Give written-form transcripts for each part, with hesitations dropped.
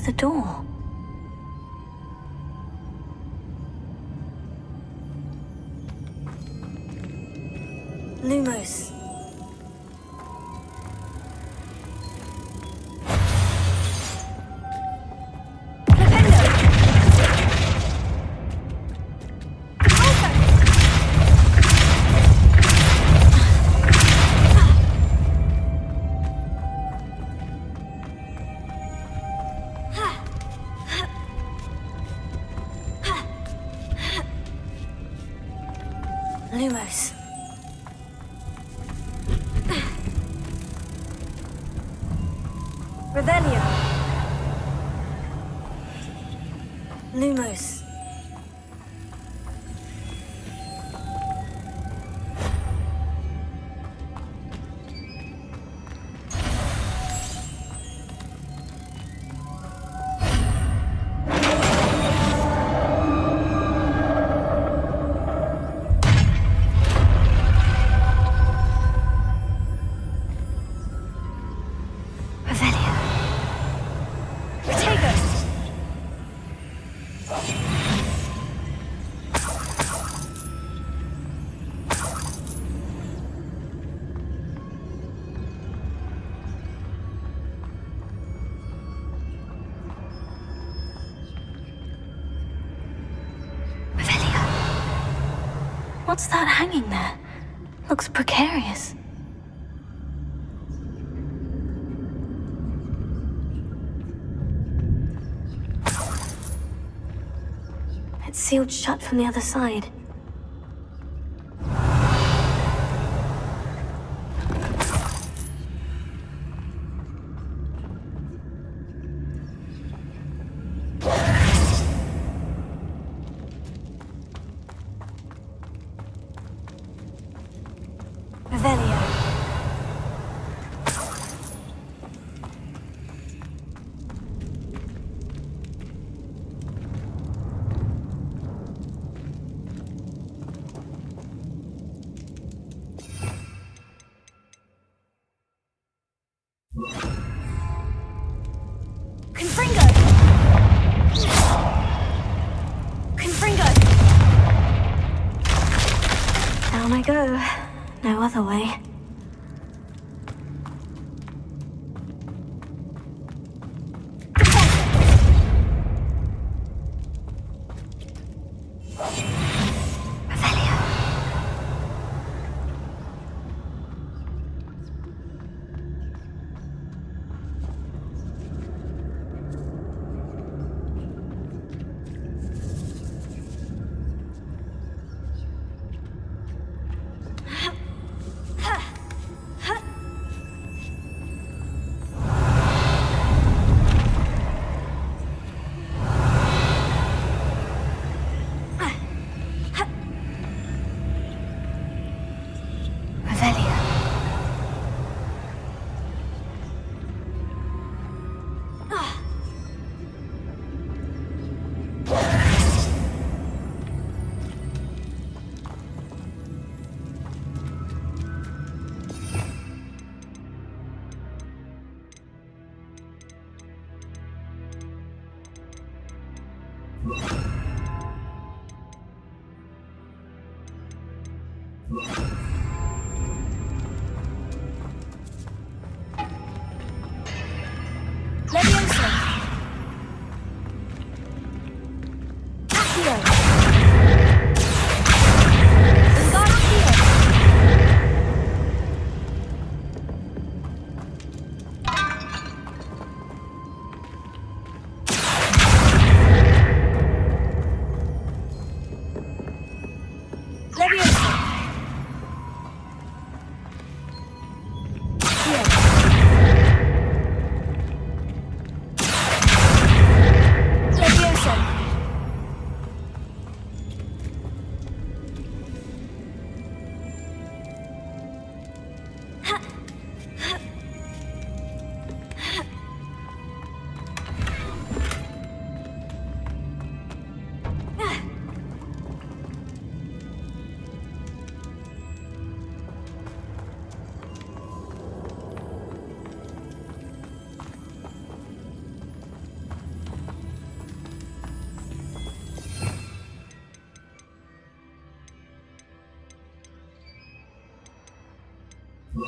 the door. Lumos. Lumos. Revelio. Lumos. What's that hanging there? Looks precarious. It's sealed shut from the other side. Down I go. No other way. There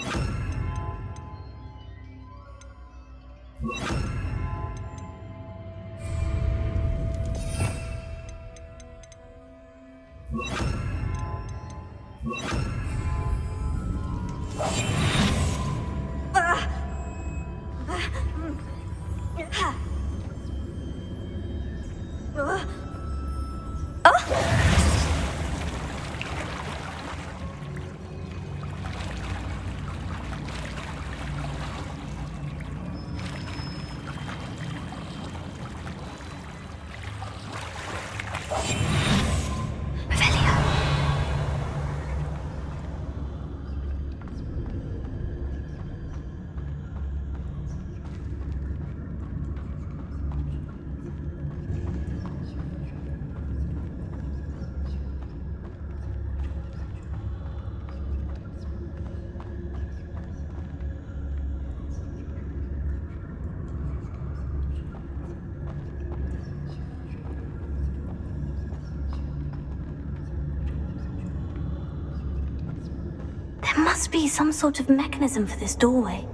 must be some sort of mechanism for this doorway.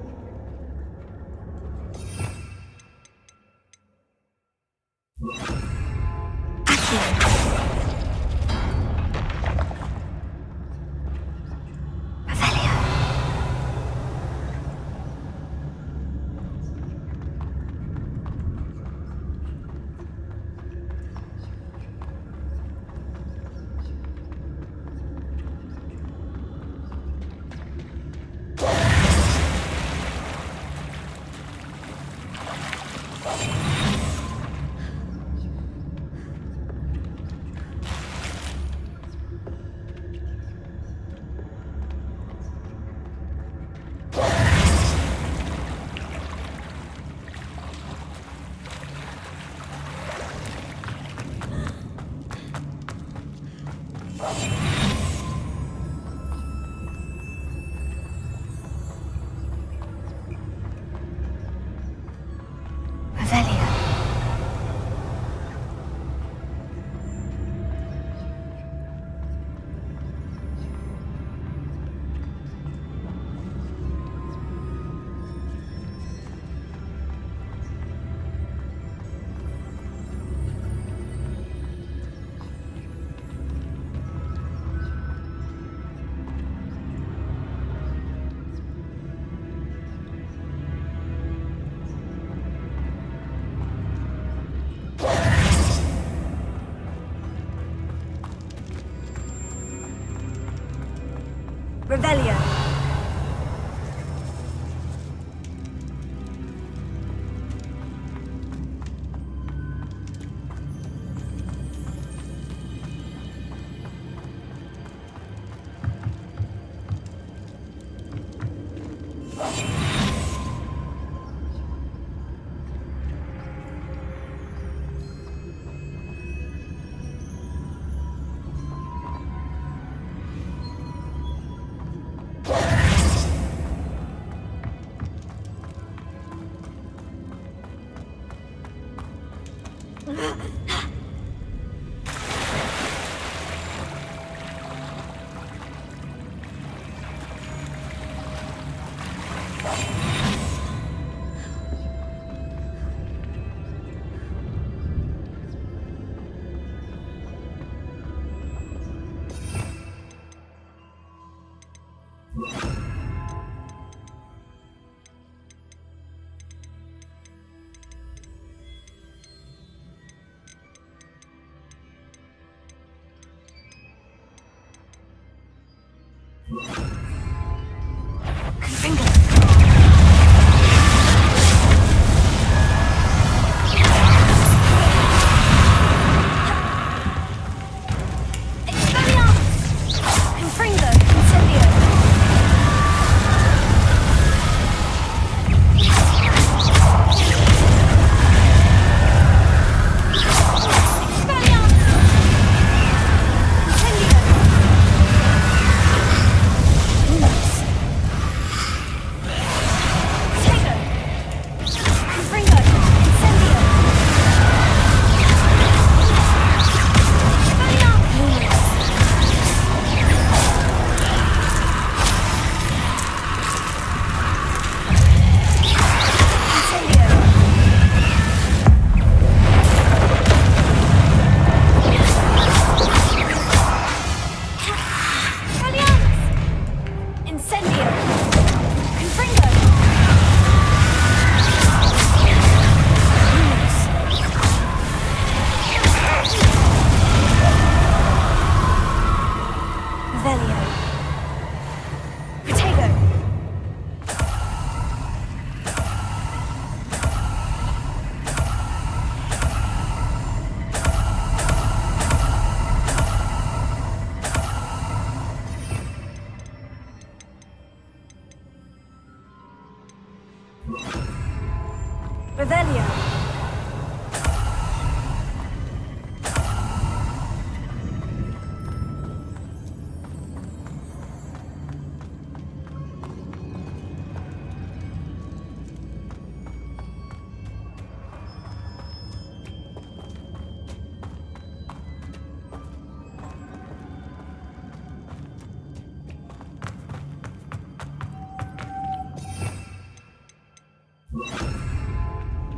Revelio.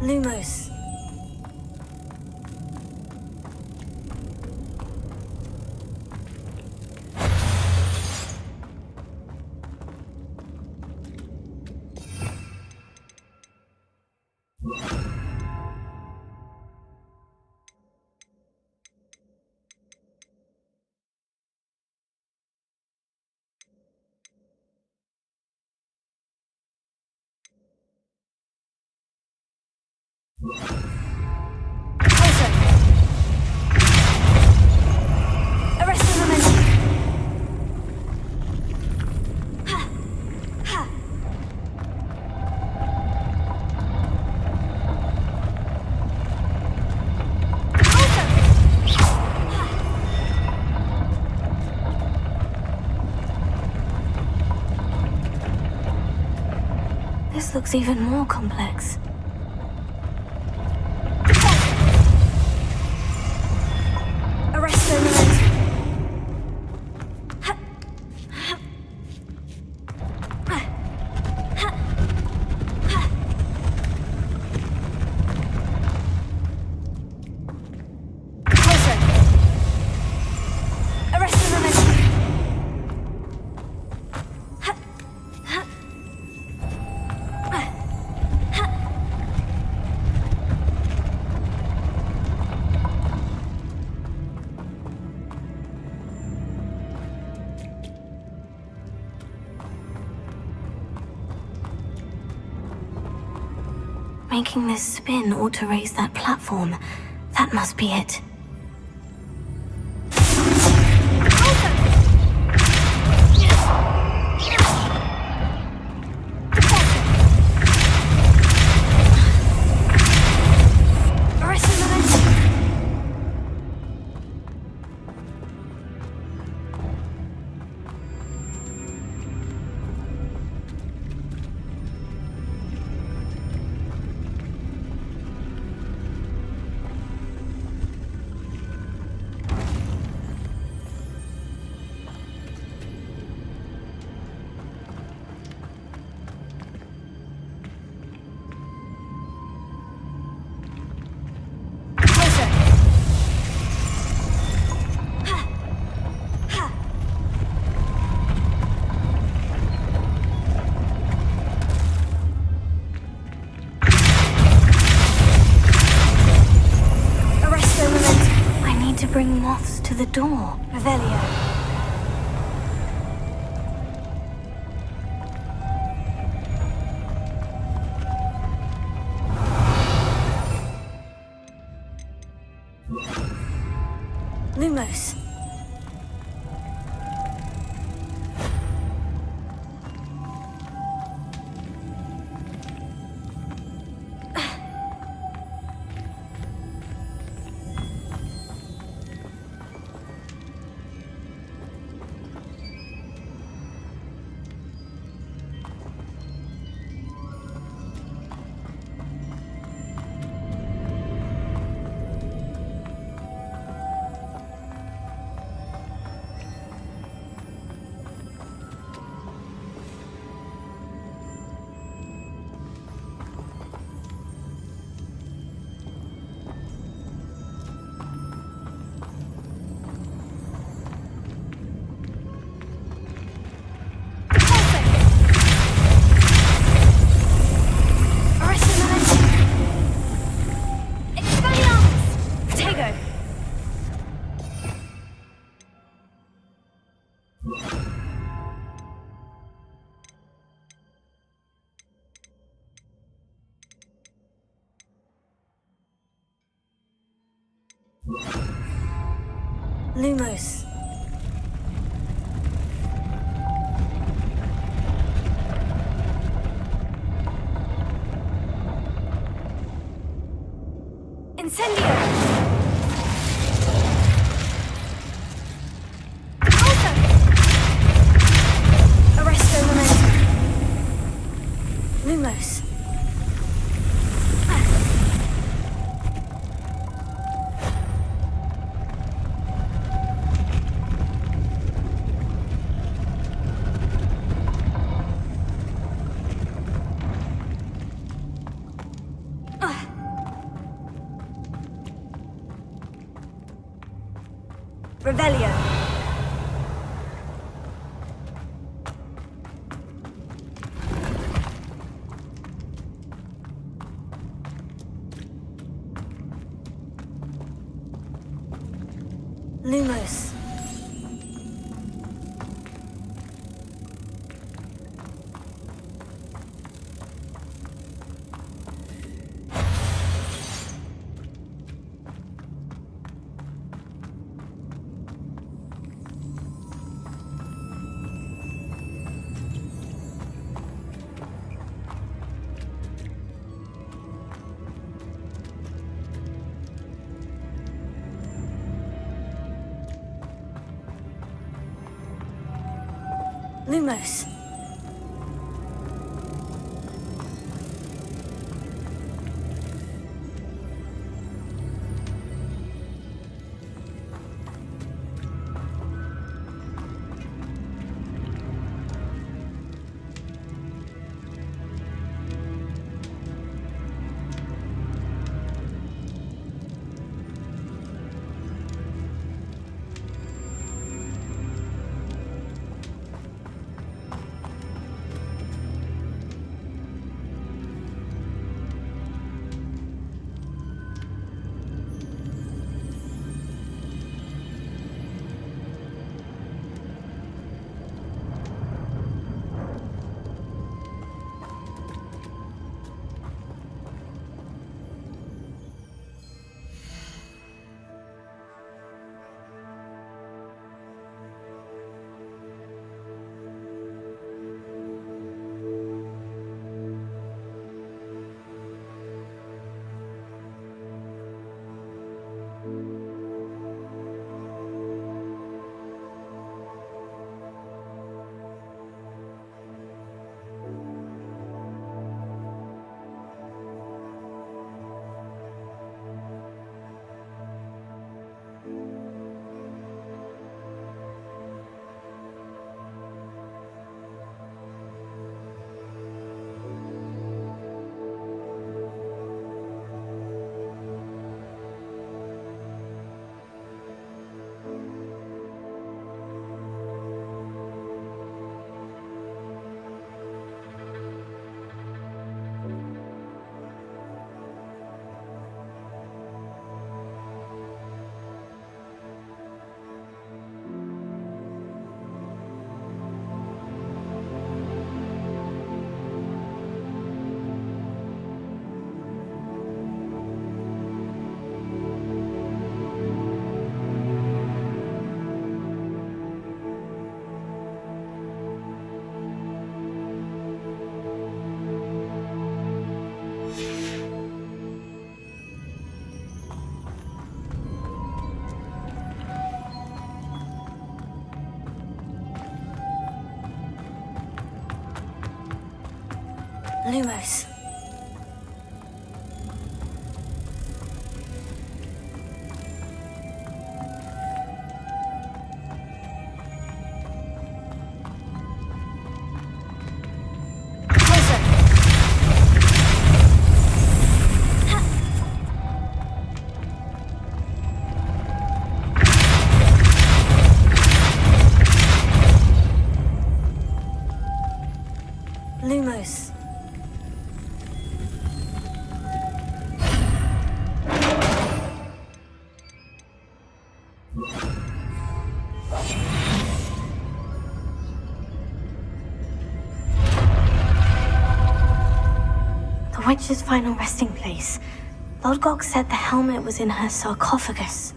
Lumos. This looks even more complex. Arrest the momentum. Making this spin ought to raise that platform. That must be it. Bring moths to the door. Revelio. Lumos. Lumos. Incendio! Also! Arresto momentum. Lumos. Ugh. Revelio. Lumos. Lumos. Lumos. Lumos. The witch's final resting place. Lodgok said the helmet was in her sarcophagus.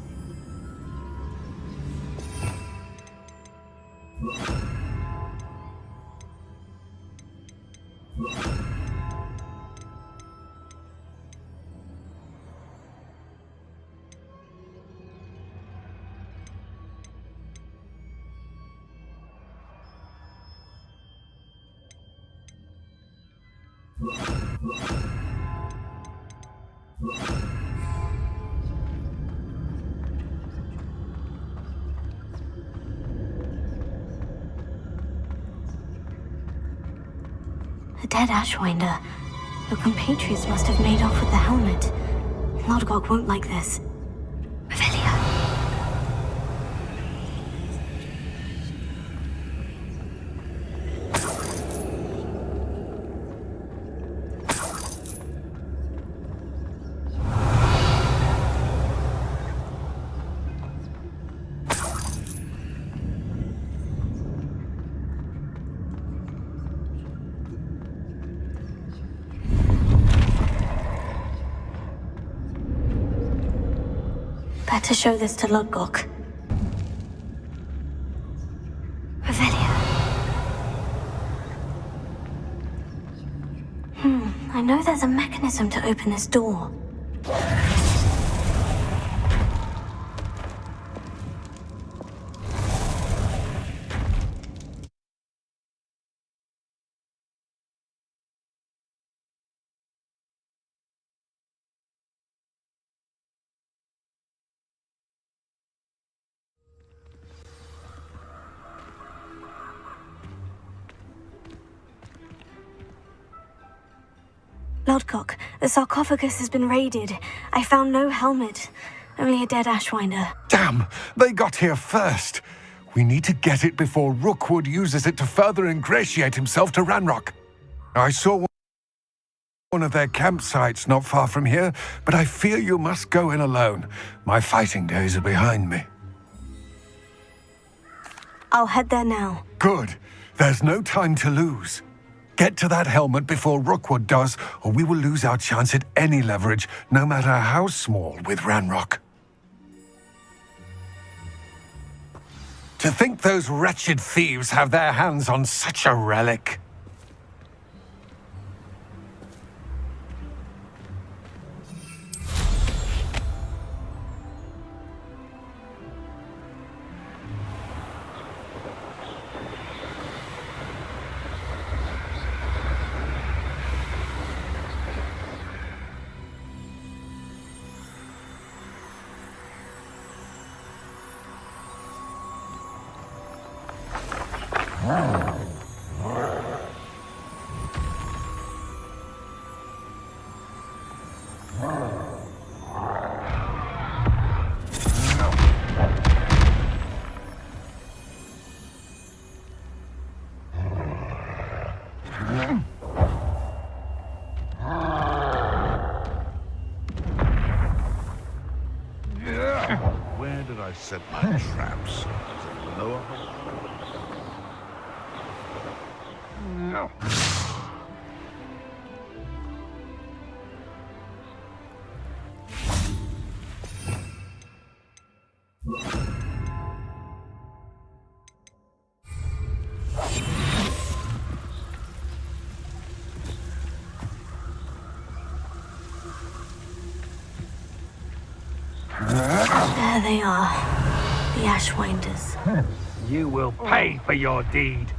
The dead Ashwinder. Your compatriots must have made off with the helmet. Lodgok won't like this. Revelio. had to show this to Lodgok. Revelio. I know there's a mechanism to open this door. Lodgok, the sarcophagus has been raided. I found no helmet, only a dead Ashwinder. Damn! They got here first. We need to get it before Rookwood uses it to further ingratiate himself to Ranrock. I saw one of their campsites not far from here, but I fear you must go in alone. My fighting days are behind me. I'll head there now. Good. There's no time to lose. Get to that helmet before Rookwood does, or we will lose our chance at any leverage, no matter how small, with Ranrock. To think those wretched thieves have their hands on such a relic. Where did I set my traps? Is it lower? No. There they are, the Ashwinders. You will pay for your deed.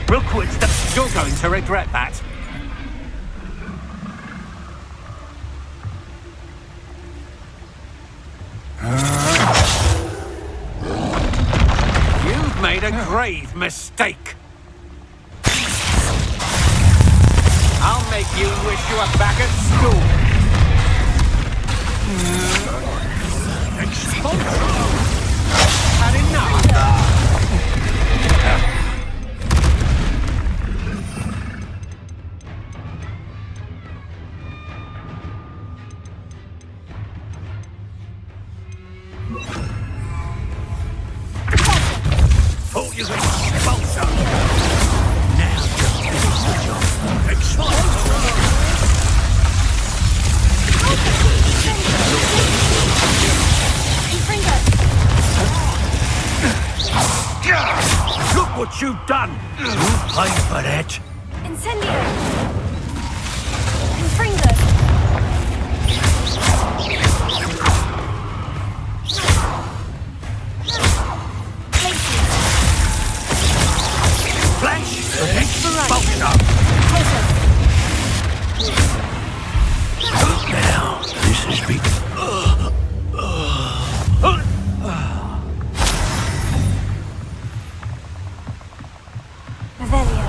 Rookwood, you're going to regret that. You've made a grave mistake. I'll make you wish you were back at school. Had enough? Thought you were sponsor. Now just switch off. Explode. Look what you've done! You pay for that! Incendio! Confringo! Flash! Expulsion! Now, this is big. Revelio.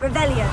Revelio.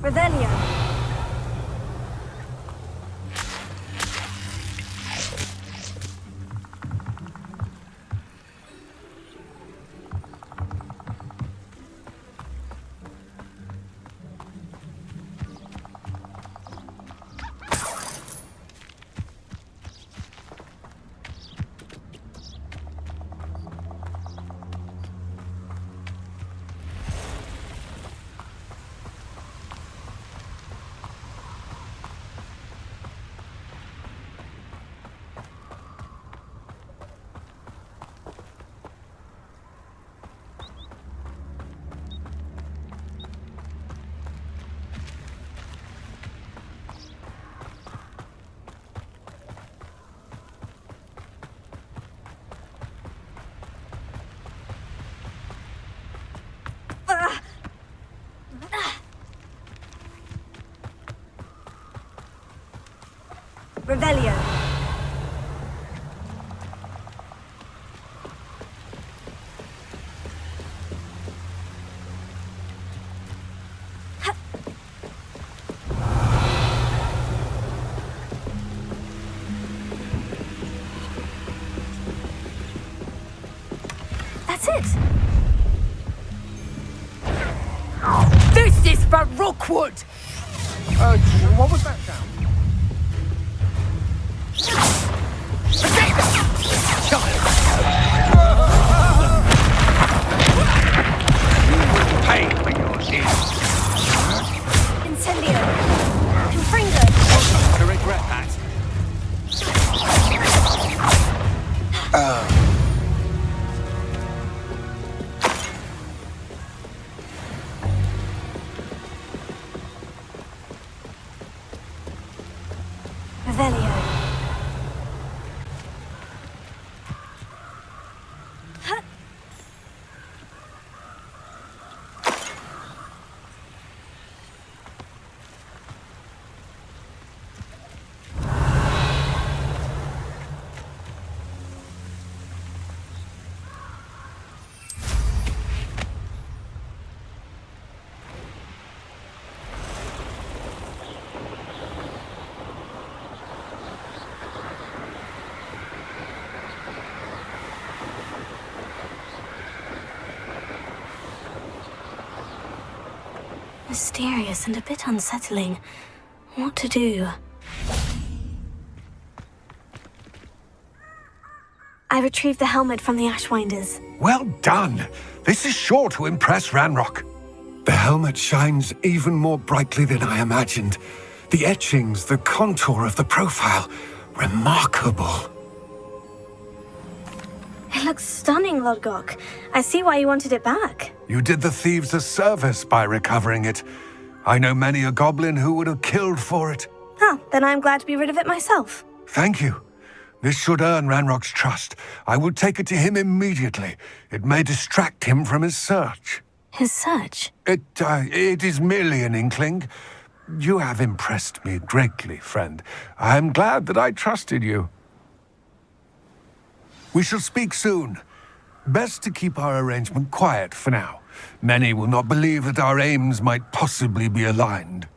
Revelio. Revelio. That's it. This is for Rookwood! What was that sound? Pay for your sins. Incendio. Confringo. To regret that. Revelio. Mysterious and a bit unsettling. What to do? I retrieved the helmet from the Ashwinders. Well done. This is sure to impress Ranrock. The helmet shines even more brightly than I imagined. The etchings, the contour of the profile. Remarkable. It looks stunning, Lodgok. I see why you wanted it back. You did the thieves a service by recovering it. I know many a goblin who would have killed for it. Oh, then I'm glad to be rid of it myself. Thank you. This should earn Ranrock's trust. I will take it to him immediately. It may distract him from his search. His search? It is merely an inkling. You have impressed me greatly, friend. I am glad that I trusted you. We shall speak soon. Best to keep our arrangement quiet for now. Many will not believe that our aims might possibly be aligned.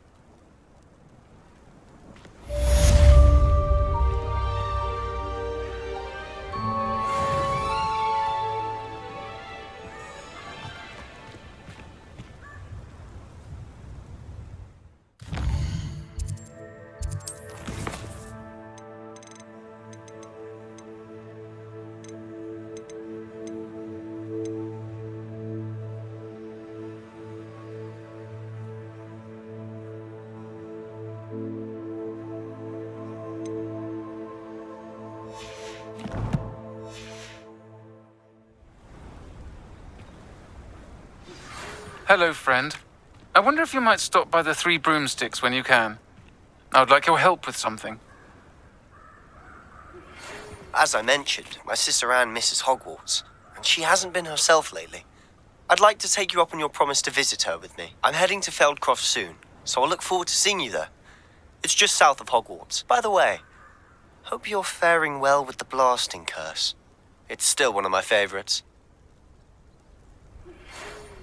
Hello, friend. I wonder if you might stop by the Three Broomsticks when you can. I would like your help with something. As I mentioned, my sister Anne misses Hogwarts, and she hasn't been herself lately. I'd like to take you up on your promise to visit her with me. I'm heading to Feldcroft soon, so I'll look forward to seeing you there. It's just south of Hogwarts. By the way, hope you're faring well with the blasting curse. It's still one of my favorites.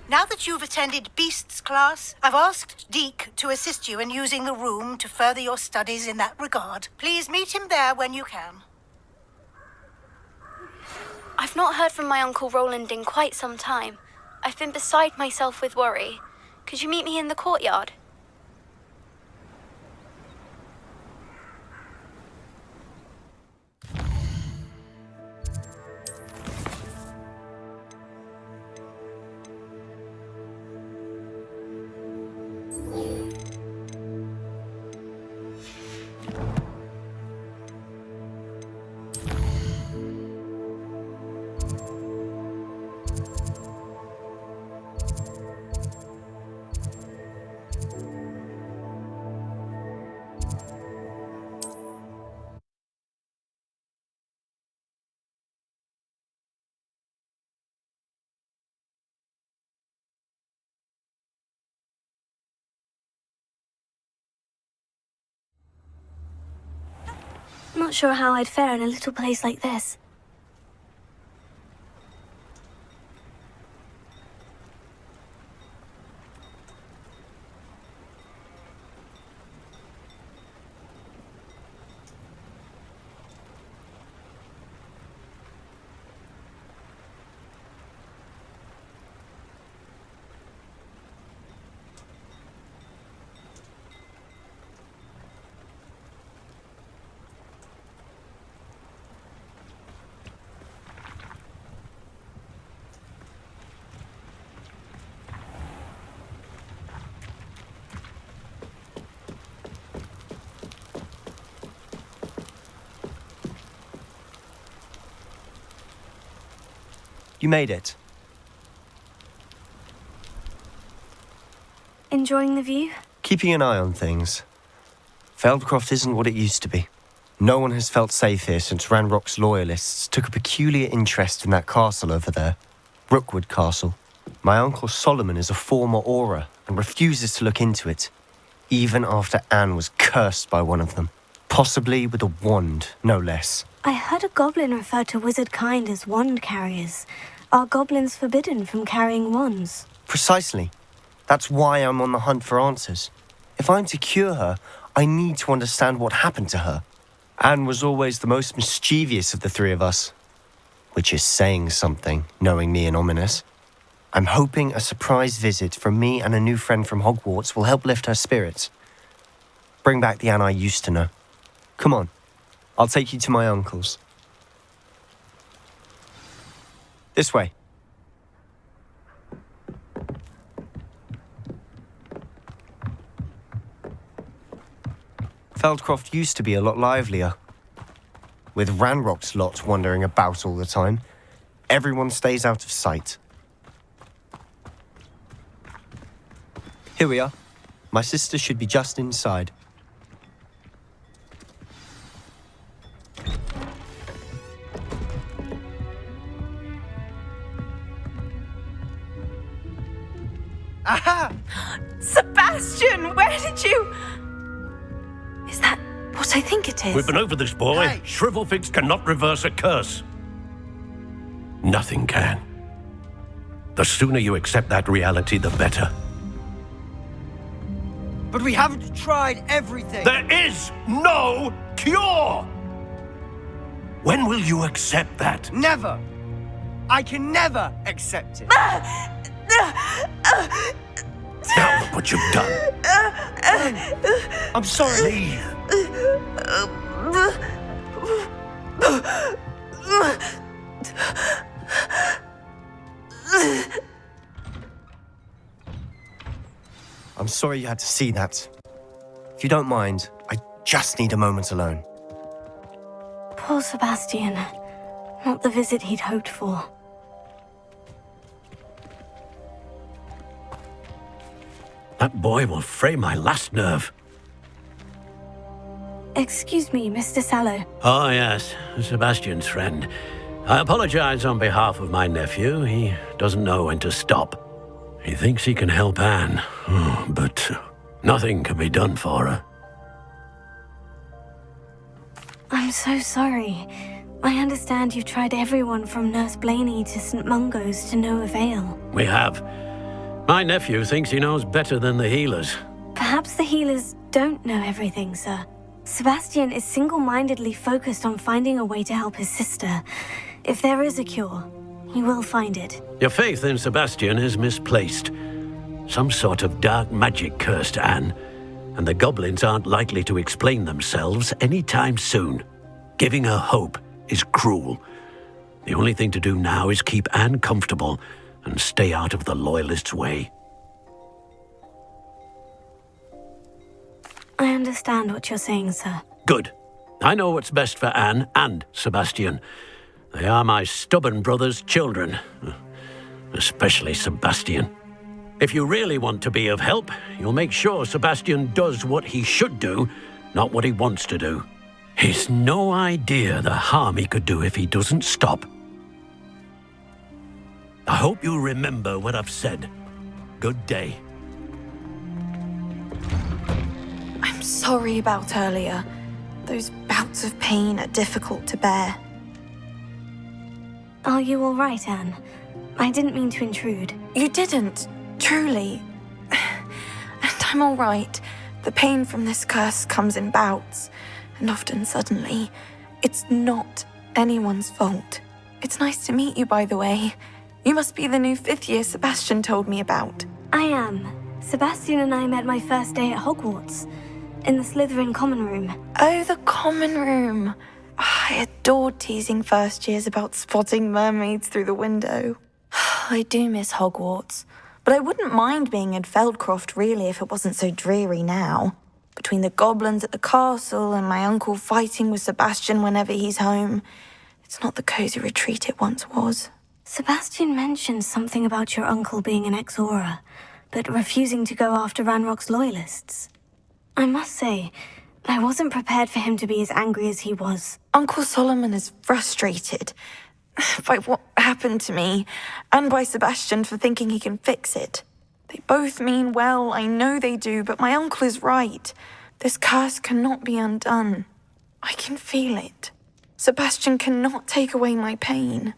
Now that you've attended Beasts class, I've asked Deke to assist you in using the room to further your studies in that regard. Please meet him there when you can. I've not heard from my Uncle Roland in quite some time. I've been beside myself with worry. Could you meet me in the courtyard? Not sure how I'd fare in a little place like this. You made it. Enjoying the view? Keeping an eye on things. Feldcroft isn't what it used to be. No one has felt safe here since Ranrock's loyalists took a peculiar interest in that castle over there. Rookwood Castle. My uncle Solomon is a former Auror and refuses to look into it, even after Anne was cursed by one of them. Possibly with a wand, no less. I heard a goblin refer to wizard kind as wand carriers. Are goblins forbidden from carrying wands? Precisely. That's why I'm on the hunt for answers. If I'm to cure her, I need to understand what happened to her. Anne was always the most mischievous of the three of us. Which is saying something, knowing me and Ominous. I'm hoping a surprise visit from me and a new friend from Hogwarts will help lift her spirits. Bring back the Anne I used to know. Come on, I'll take you to my uncle's. This way. Feldcroft used to be a lot livelier. With Ranrock's lot wandering about all the time, everyone stays out of sight. Here we are. My sister should be just inside. Aha! Sebastian, where did you... Is that what I think it is? We've been over this, boy. Hey. Shrivelfix cannot reverse a curse. Nothing can. The sooner you accept that reality, the better. But we haven't tried everything. There is no cure! When will you accept that? Never. I can never accept it. Now look what you've done. I'm sorry. Leave. I'm sorry you had to see that. If you don't mind, I just need a moment alone. Poor Sebastian. Not the visit he'd hoped for. That boy will fray my last nerve. Excuse me, Mr. Sallow. Oh, yes, Sebastian's friend. I apologize on behalf of my nephew. He doesn't know when to stop. He thinks he can help Anne, but nothing can be done for her. I'm so sorry. I understand you've tried everyone from Nurse Blaney to St. Mungo's to no avail. We have. My nephew thinks he knows better than the healers. Perhaps the healers don't know everything, sir. Sebastian is single-mindedly focused on finding a way to help his sister. If there is a cure, he will find it. Your faith in Sebastian is misplaced. Some sort of dark magic cursed Anne, and the goblins aren't likely to explain themselves anytime soon. Giving her hope is cruel. The only thing to do now is keep Anne comfortable and stay out of the Loyalists' way. I understand what you're saying, sir. Good. I know what's best for Anne and Sebastian. They are my stubborn brother's children. Especially Sebastian. If you really want to be of help, you'll make sure Sebastian does what he should do, not what he wants to do. He's no idea the harm he could do if he doesn't stop. I hope you remember what I've said. Good day. I'm sorry about earlier. Those bouts of pain are difficult to bear. Are you all right, Anne? I didn't mean to intrude. You didn't, truly. And I'm all right. The pain from this curse comes in bouts, and often suddenly. It's not anyone's fault. It's nice to meet you, by the way. You must be the new 5th year Sebastian told me about. I am. Sebastian and I met my first day at Hogwarts, in the Slytherin common room. Oh, the common room. I adored teasing first years about spotting mermaids through the window. I do miss Hogwarts, but I wouldn't mind being in Feldcroft really if it wasn't so dreary now. Between the goblins at the castle and my uncle fighting with Sebastian whenever he's home, it's not the cozy retreat it once was. Sebastian mentioned something about your uncle being an ex-Auror, but refusing to go after Ranrock's Loyalists. I must say, I wasn't prepared for him to be as angry as he was. Uncle Solomon is frustrated by what happened to me, and by Sebastian for thinking he can fix it. They both mean well, I know they do, but my uncle is right. This curse cannot be undone. I can feel it. Sebastian cannot take away my pain.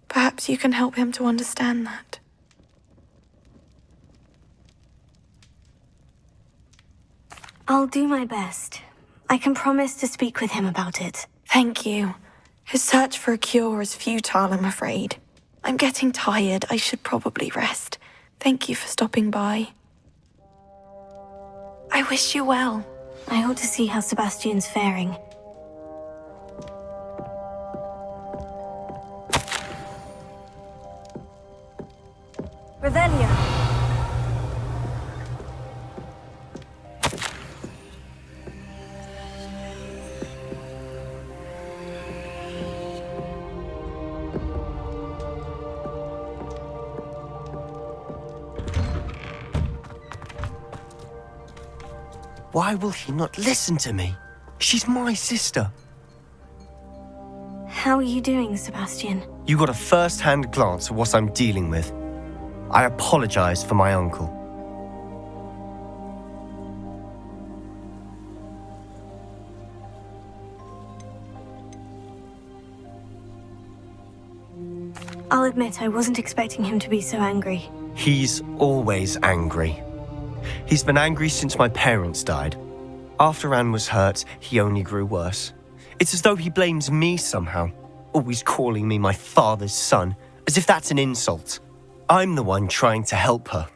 Perhaps you can help him to understand that. I'll do my best. I can promise to speak with him about it. Thank you. His search for a cure is futile, I'm afraid. I'm getting tired. I should probably rest. Thank you for stopping by. I wish you well. I ought to see how Sebastian's faring. Revelio! Why will he not listen to me? She's my sister. How are you doing, Sebastian? You got a first-hand glance at what I'm dealing with. I apologize for my uncle. I'll admit I wasn't expecting him to be so angry. He's always angry. He's been angry since my parents died. After Anne was hurt, he only grew worse. It's as though he blames me somehow, always calling me my father's son, as if that's an insult. I'm the one trying to help her.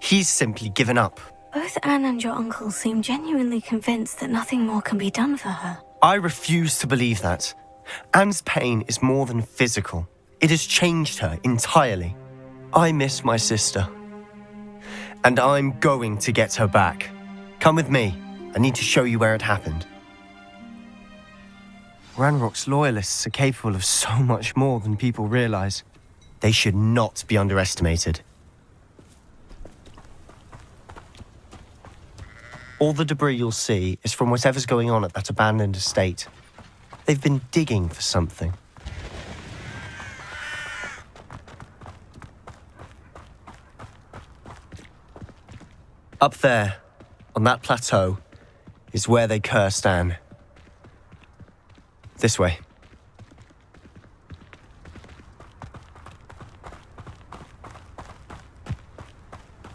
He's simply given up. Both Anne and your uncle seem genuinely convinced that nothing more can be done for her. I refuse to believe that. Anne's pain is more than physical. It has changed her entirely. I miss my sister. And I'm going to get her back. Come with me. I need to show you where it happened. Ranrock's Loyalists are capable of so much more than people realize. They should not be underestimated. All the debris you'll see is from whatever's going on at that abandoned estate. They've been digging for something. Up there, on that plateau, is where they cursed Anne. This way.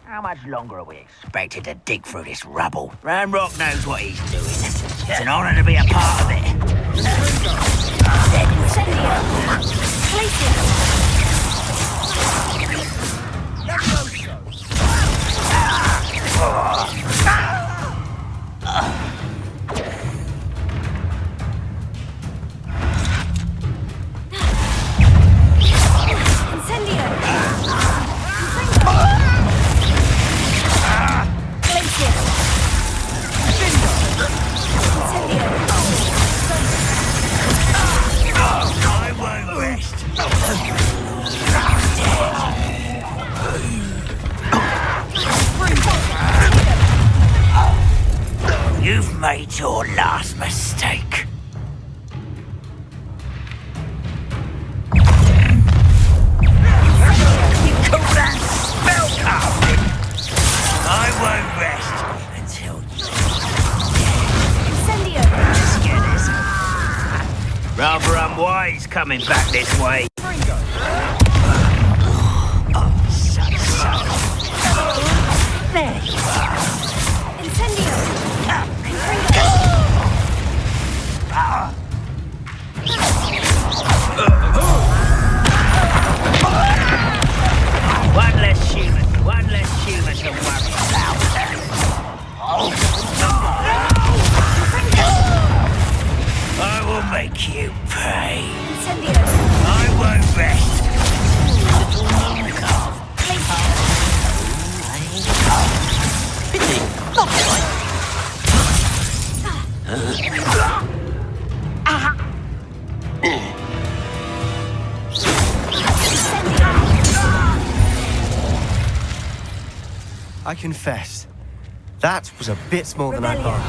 How much longer are we expected to dig through this rubble? Ranrock knows what he's doing. It's an honor to be a part of it. You've made your last mistake. You call that spellcasting? I won't rest until you... Incendio! Just get this. Rather unwise coming back this way. There you are. One less human to worry about. I will make you pay. I won't rest. I confess, that was a bit more than I thought.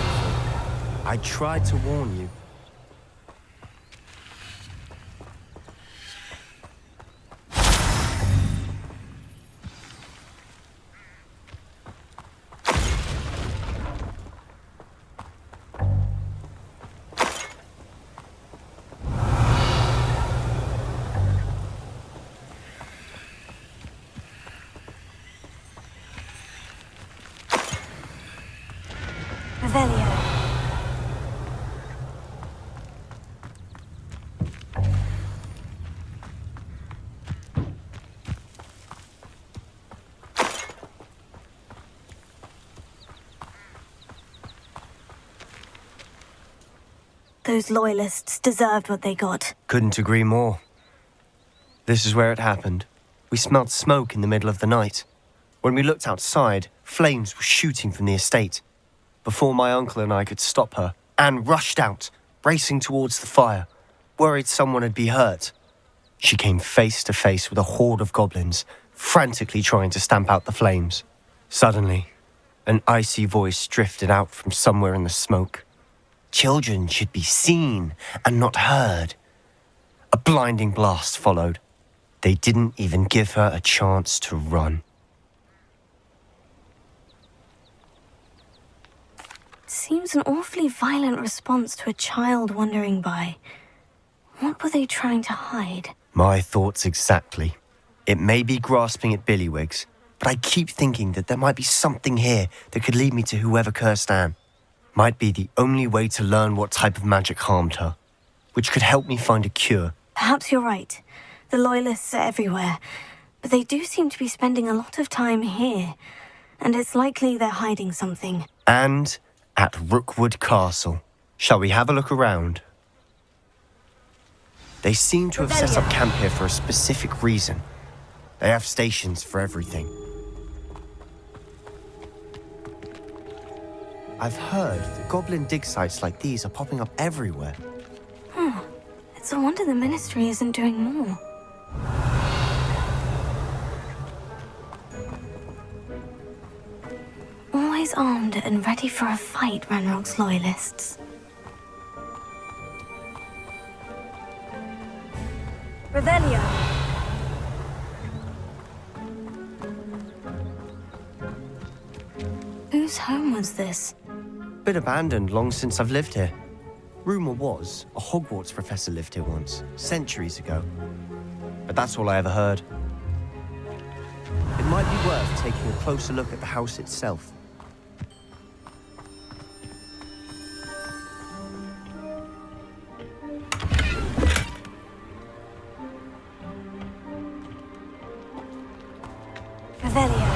I tried to warn you. Those loyalists deserved what they got. Couldn't agree more. This is where it happened. We smelled smoke in the middle of the night. When we looked outside, flames were shooting from the estate. Before my uncle and I could stop her, Anne rushed out, racing towards the fire, worried someone had been hurt. She came face to face with a horde of goblins, frantically trying to stamp out the flames. Suddenly, an icy voice drifted out from somewhere in the smoke. Children should be seen and not heard. A blinding blast followed. They didn't even give her a chance to run. Seems an awfully violent response to a child wandering by. What were they trying to hide? My thoughts exactly. It may be grasping at Billywigs, but I keep thinking that there might be something here that could lead me to whoever cursed Anne. Might be the only way to learn what type of magic harmed her, which could help me find a cure. Perhaps you're right. The Loyalists are everywhere, but they do seem to be spending a lot of time here, and it's likely they're hiding something. And at Rookwood Castle. Shall we have a look around? They seem to have set up camp here for a specific reason. They have stations for everything. I've heard that goblin dig sites like these are popping up everywhere. It's a wonder the Ministry isn't doing more. eyes armed and ready for a fight, Ranrock's loyalists. Revelio! Whose home was this? Been abandoned long since I've lived here. Rumour was a Hogwarts professor lived here once, centuries ago. But that's all I ever heard. It might be worth taking a closer look at the house itself. Revelio.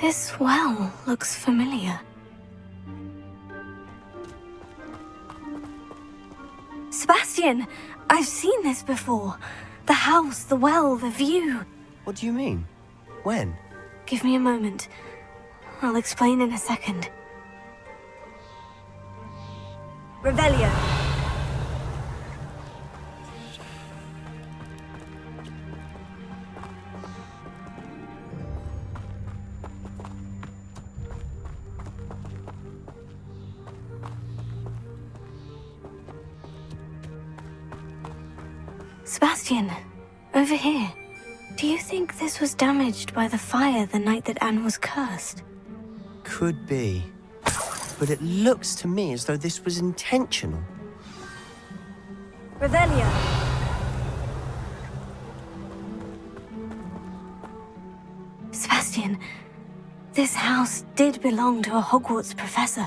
This well looks familiar. Sebastian! I've seen this before. The house, the well, the view. What do you mean? When? Give me a moment. I'll explain in a second. Revelio. Sebastian, over here. Do you think this was damaged by the fire the night that Anne was cursed? Could be. But it looks to me as though this was intentional. Revelio. Sebastian, this house did belong to a Hogwarts professor,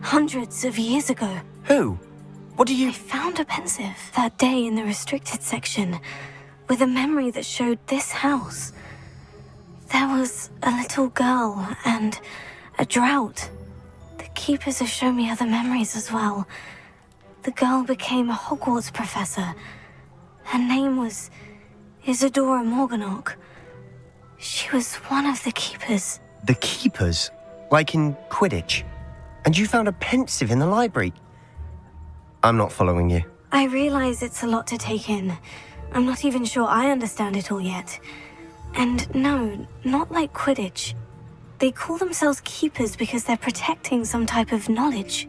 hundreds of years ago. Who? What do you... I found a pensive that day in the restricted section, with a memory that showed this house. There was a little girl and a drought. The keepers have shown me other memories as well. The girl became a Hogwarts professor. Her name was Isadora Morganach. She was one of the keepers. The keepers? Like in Quidditch? And you found a pensive in the library? I'm not following you. I realize it's a lot to take in. I'm not even sure I understand it all yet. And no, not like Quidditch. They call themselves keepers because they're protecting some type of knowledge.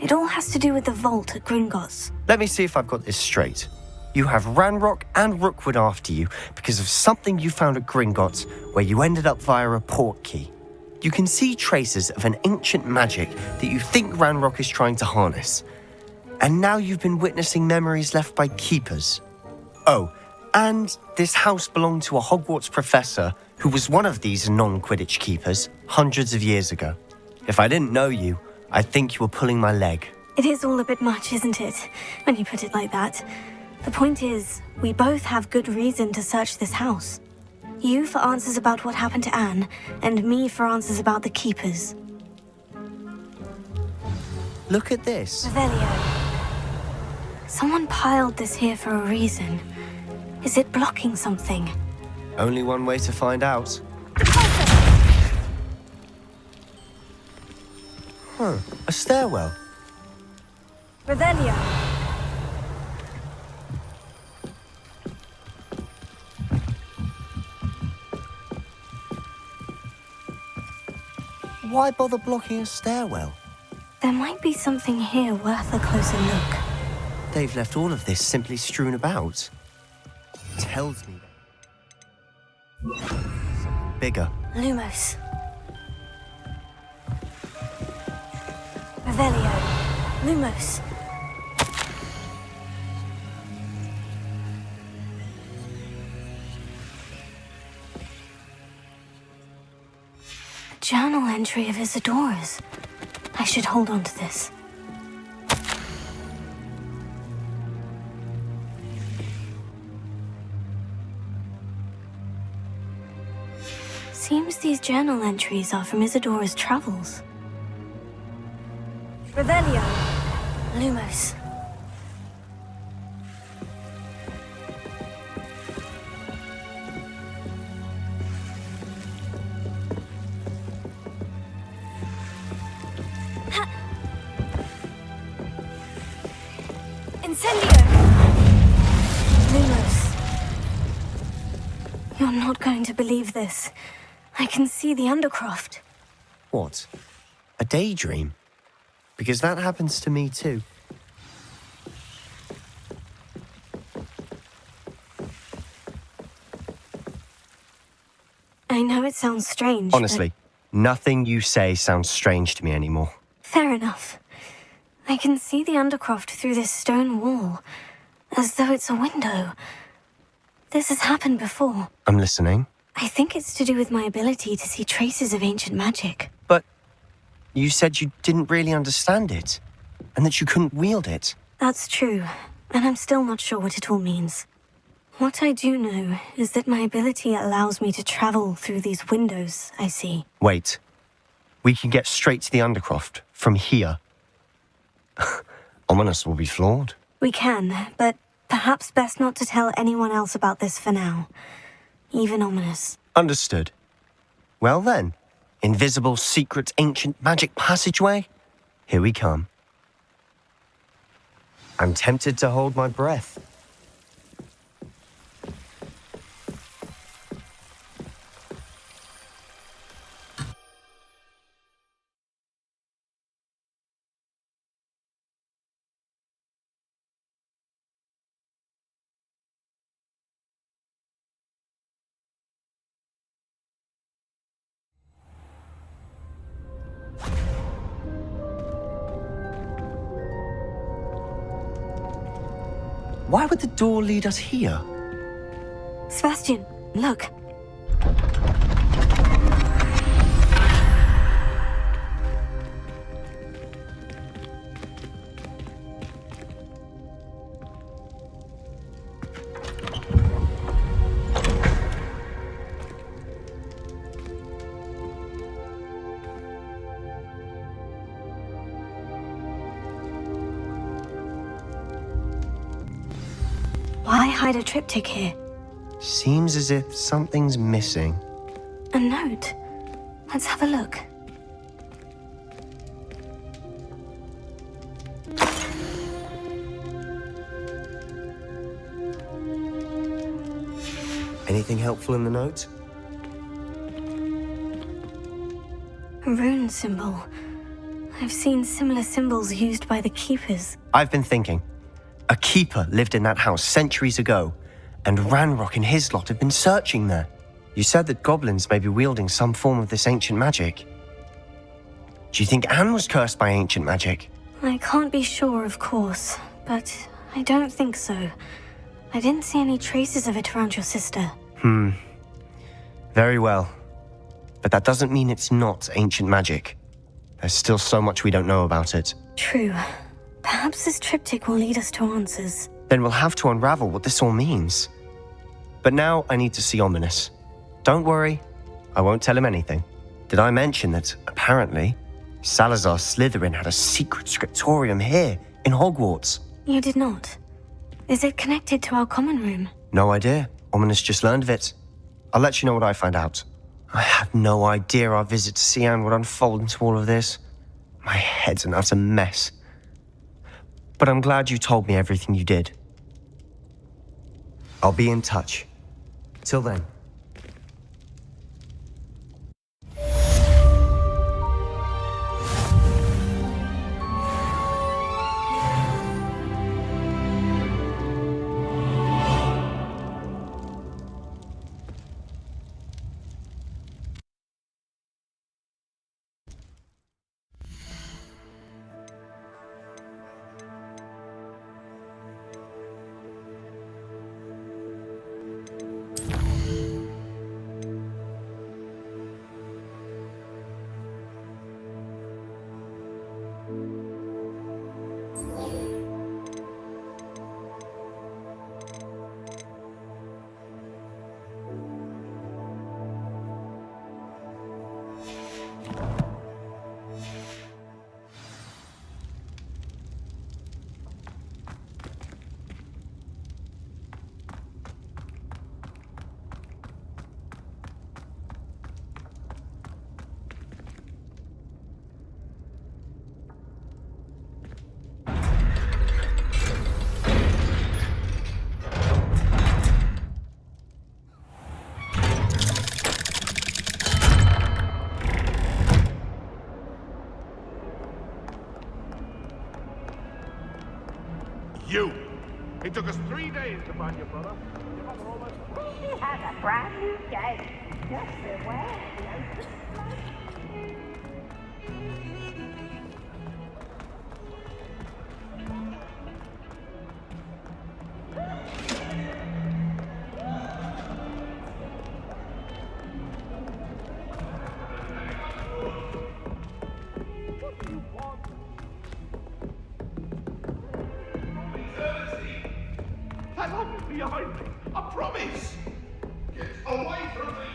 It all has to do with the vault at Gringotts. Let me see if I've got this straight. You have Ranrock and Rookwood after you because of something you found at Gringotts where you ended up via a portkey. You can see traces of an ancient magic that you think Ranrock is trying to harness. And now you've been witnessing memories left by keepers. Oh, and this house belonged to a Hogwarts professor who was one of these non-Quidditch keepers hundreds of years ago. If I didn't know you, I'd think you were pulling my leg. It is all a bit much, isn't it, when you put it like that? The point is, we both have good reason to search this house. You for answers about what happened to Anne, and me for answers about the keepers. Look at this. Revelio. Someone piled this here for a reason. Is it blocking something? Only one way to find out. Huh, a stairwell. Revelio. Why bother blocking a stairwell? There might be something here worth a closer look. They've left all of this simply strewn about. Tells me something bigger. Lumos. Revelio. Lumos. A journal entry of Isadora's. I should hold on to this. Seems these journal entries are from Isadora's travels. Revelio. Lumos. not going to believe this. I can see the Undercroft. What? A daydream? Because that happens to me too. I know it sounds strange. Honestly, nothing you say sounds strange to me anymore. Fair enough. I can see the Undercroft through this stone wall, as though it's a window. This has happened before. I'm listening. I think it's to do with my ability to see traces of ancient magic. But you said you didn't really understand it, and that you couldn't wield it. That's true, and I'm still not sure what it all means. What I do know is that my ability allows me to travel through these windows I see. Wait. We can get straight to the Undercroft from here. Ominous will be floored. We can, but perhaps best not to tell anyone else about this for now. Even Ominous. Understood. Well then, invisible, secret, ancient magic passageway? Here we come. I'm tempted to hold my breath. Why would the door lead us here? Sebastian, look. Why hide a triptych here? Seems as if something's missing. A note. Let's have a look. Anything helpful in the note? A rune symbol. I've seen similar symbols used by the Keepers. I've been thinking. A keeper lived in that house centuries ago, and Ranrock and his lot have been searching there. You said that goblins may be wielding some form of this ancient magic. Do you think Anne was cursed by ancient magic? I can't be sure, of course, but I don't think so. I didn't see any traces of it around your sister. Very well. But that doesn't mean it's not ancient magic. There's still so much we don't know about it. True. Perhaps this triptych will lead us to answers. Then we'll have to unravel what this all means. But now I need to see Ominous. Don't worry, I won't tell him anything. Did I mention that, apparently, Salazar Slytherin had a secret scriptorium here in Hogwarts? You did not. Is it connected to our common room? No idea. Ominous just learned of it. I'll let you know what I find out. I had no idea our visit to Cian would unfold into all of this. My head's an utter mess. But I'm glad you told me everything you did. I'll be in touch. Till then. You! It took us 3 days to find your brother. He has a brand new gate. Just beware. That lock is behind me. I promise. Get away from me.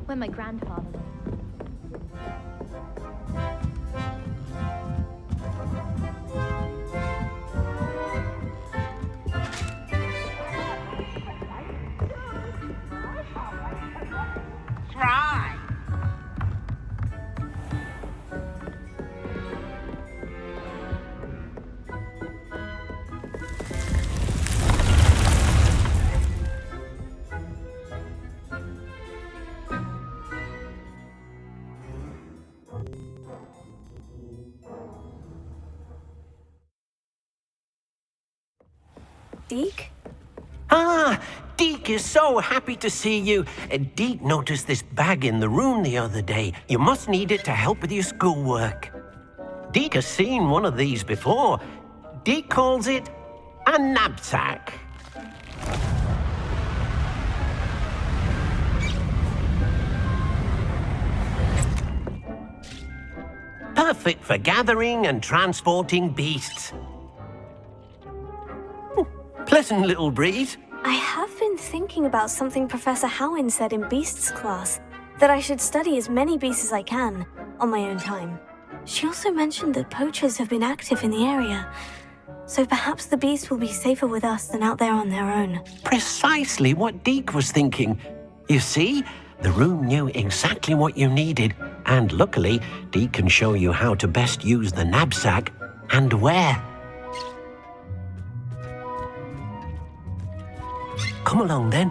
When my grandfather was. Try. Deke? Ah, Deke is so happy to see you. Deke noticed this bag in the room the other day. You must need it to help with your schoolwork. Deke has seen one of these before. Deke calls it a knapsack. Perfect for gathering and transporting beasts. Pleasant little breeze. I have been thinking about something Professor Howin said in Beasts class, that I should study as many beasts as I can, on my own time. She also mentioned that poachers have been active in the area, so perhaps the beasts will be safer with us than out there on their own. Precisely what Deke was thinking. You see, the room knew exactly what you needed, and luckily, Deke can show you how to best use the knapsack and where. Come along then.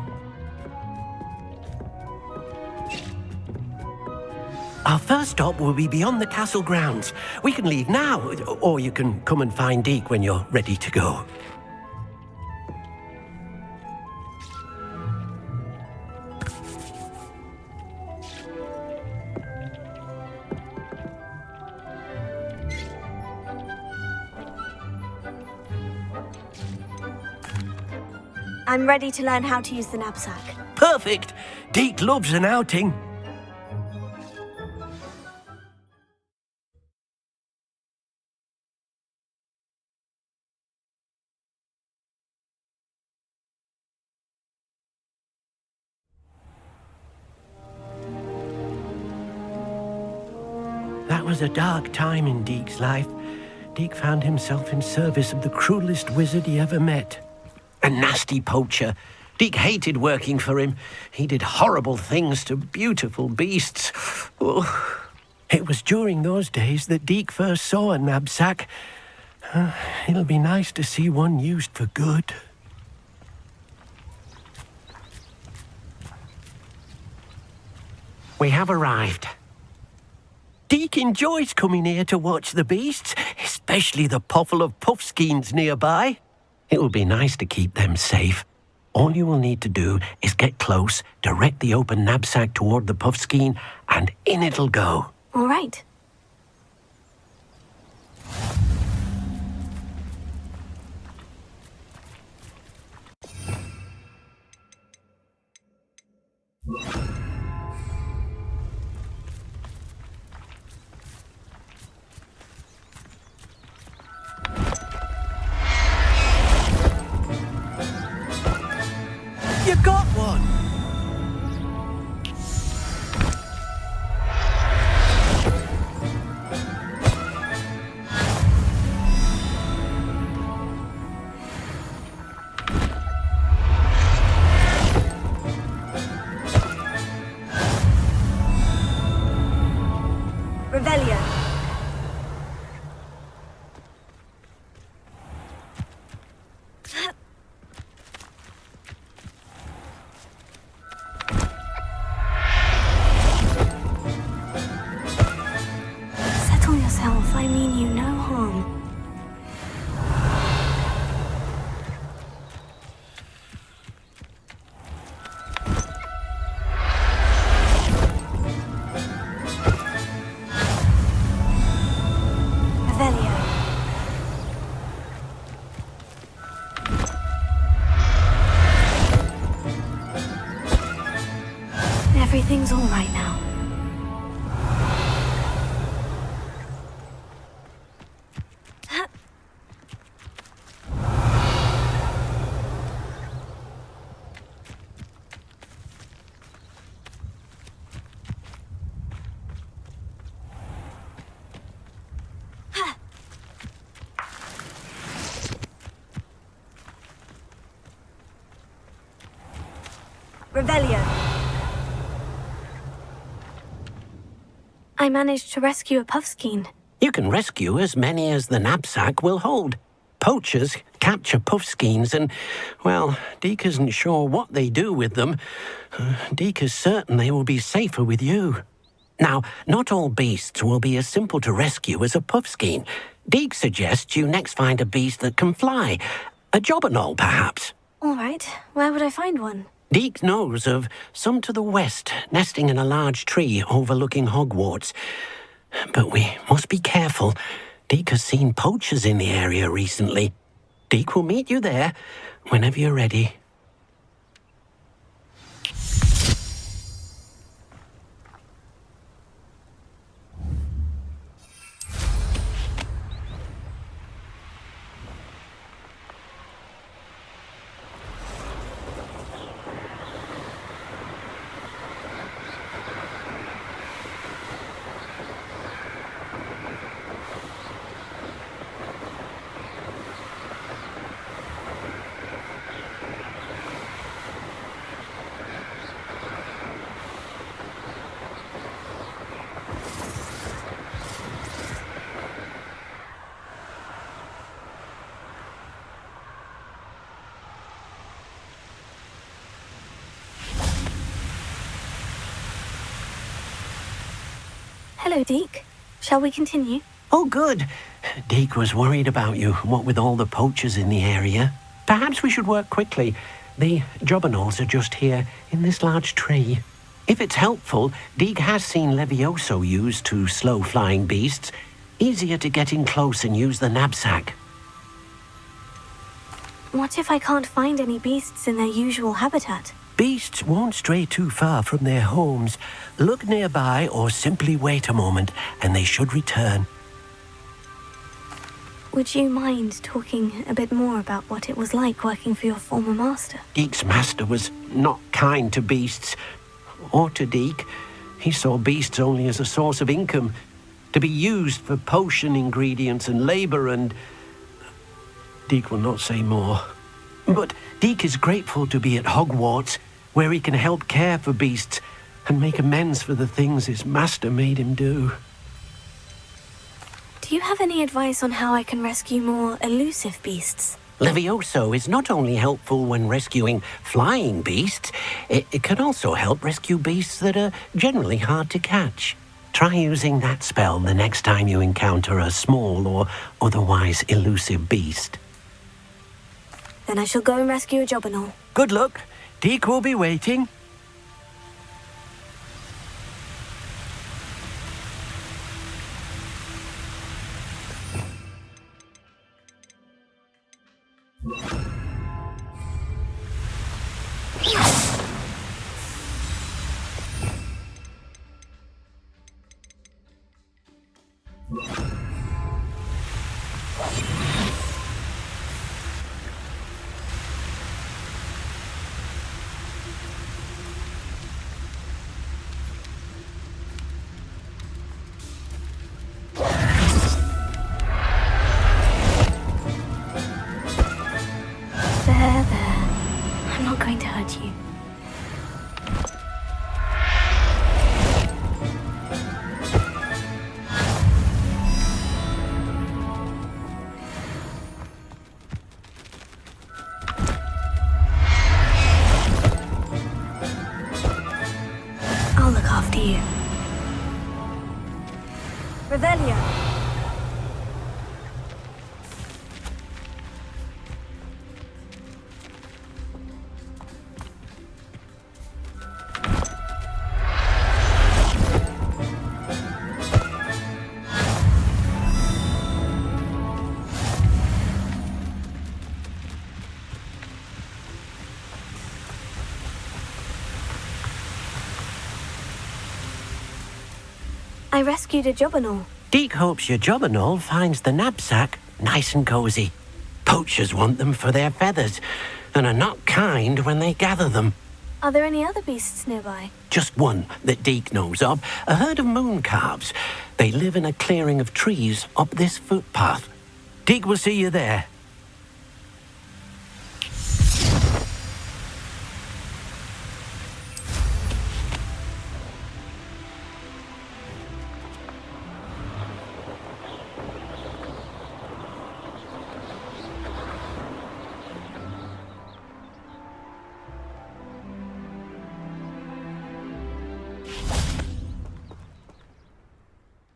Our first stop will be beyond the castle grounds. We can leave now, or you can come and find Deke when you're ready to go. I'm ready to learn how to use the knapsack. Perfect! Deke loves an outing. That was a dark time in Deke's life. Deke found himself in service of the cruelest wizard he ever met. A nasty poacher. Deke hated working for him. He did horrible things to beautiful beasts. Oh. It was during those days that Deke first saw a knapsack. It'll be nice to see one used for good. We have arrived. Deke enjoys coming here to watch the beasts, especially the potful of puffskeins nearby. It will be nice to keep them safe. All you will need to do is get close, direct the open knapsack toward the puffskein, and in it'll go. All right. You got one! Revelio. everything's all right now. Revelio. I managed to rescue a puffskein. You can rescue as many as the knapsack will hold. Poachers capture puffskeins and, well, Deke isn't sure what they do with them. Deke is certain they will be safer with you. Now, not all beasts will be as simple to rescue as a puffskein. Deke suggests you next find a beast that can fly. A jobberknoll, perhaps. All right, where would I find one? Deke knows of some to the west, nesting in a large tree overlooking Hogwarts. But we must be careful. Deke has seen poachers in the area recently. Deke will meet you there whenever you're ready. Hello, Deke. Shall we continue? Oh, good. Deke was worried about you, what with all the poachers in the area. Perhaps we should work quickly. The jobberknolls are just here, in this large tree. If it's helpful, Deke has seen Levioso used to slow flying beasts. Easier to get in close and use the knapsack. What if I can't find any beasts in their usual habitat? Beasts won't stray too far from their homes. Look nearby or simply wait a moment, and they should return. Would you mind talking a bit more about what it was like working for your former master? Deke's master was not kind to beasts, or to Deke. He saw beasts only as a source of income, to be used for potion ingredients and labor, and Deke will not say more. But Deke is grateful to be at Hogwarts, where he can help care for beasts and make amends for the things his master made him do. Do you have any advice on how I can rescue more elusive beasts? Levioso is not only helpful when rescuing flying beasts, it can also help rescue beasts that are generally hard to catch. Try using that spell the next time you encounter a small or otherwise elusive beast. Then I shall go and rescue a jobberknoll. Good luck. Deke will be waiting. There. I'm not going to hurt you. I'll look after you. Revelio. I rescued a jobberknoll. Deke hopes your jobberknoll finds the knapsack nice and cozy. Poachers want them for their feathers, and are not kind when they gather them. Are there any other beasts nearby? Just one that Deke knows of, a herd of moon calves. They live in a clearing of trees up this footpath. Deke will see you there.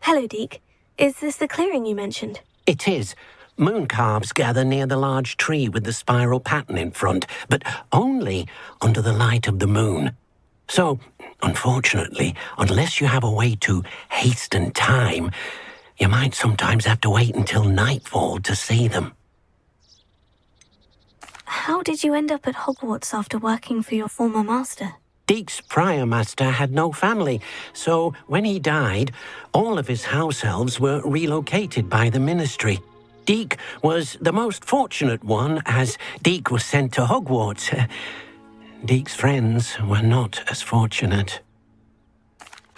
Hello, Deke. Is this the clearing you mentioned? It is. Moon calves gather near the large tree with the spiral pattern in front, but only under the light of the moon. So, unfortunately, unless you have a way to hasten time, you might sometimes have to wait until nightfall to see them. How did you end up at Hogwarts after working for your former master? Deke's prior master had no family, so when he died, all of his house elves were relocated by the ministry. Deke was the most fortunate one, as Deke was sent to Hogwarts. Deke's friends were not as fortunate.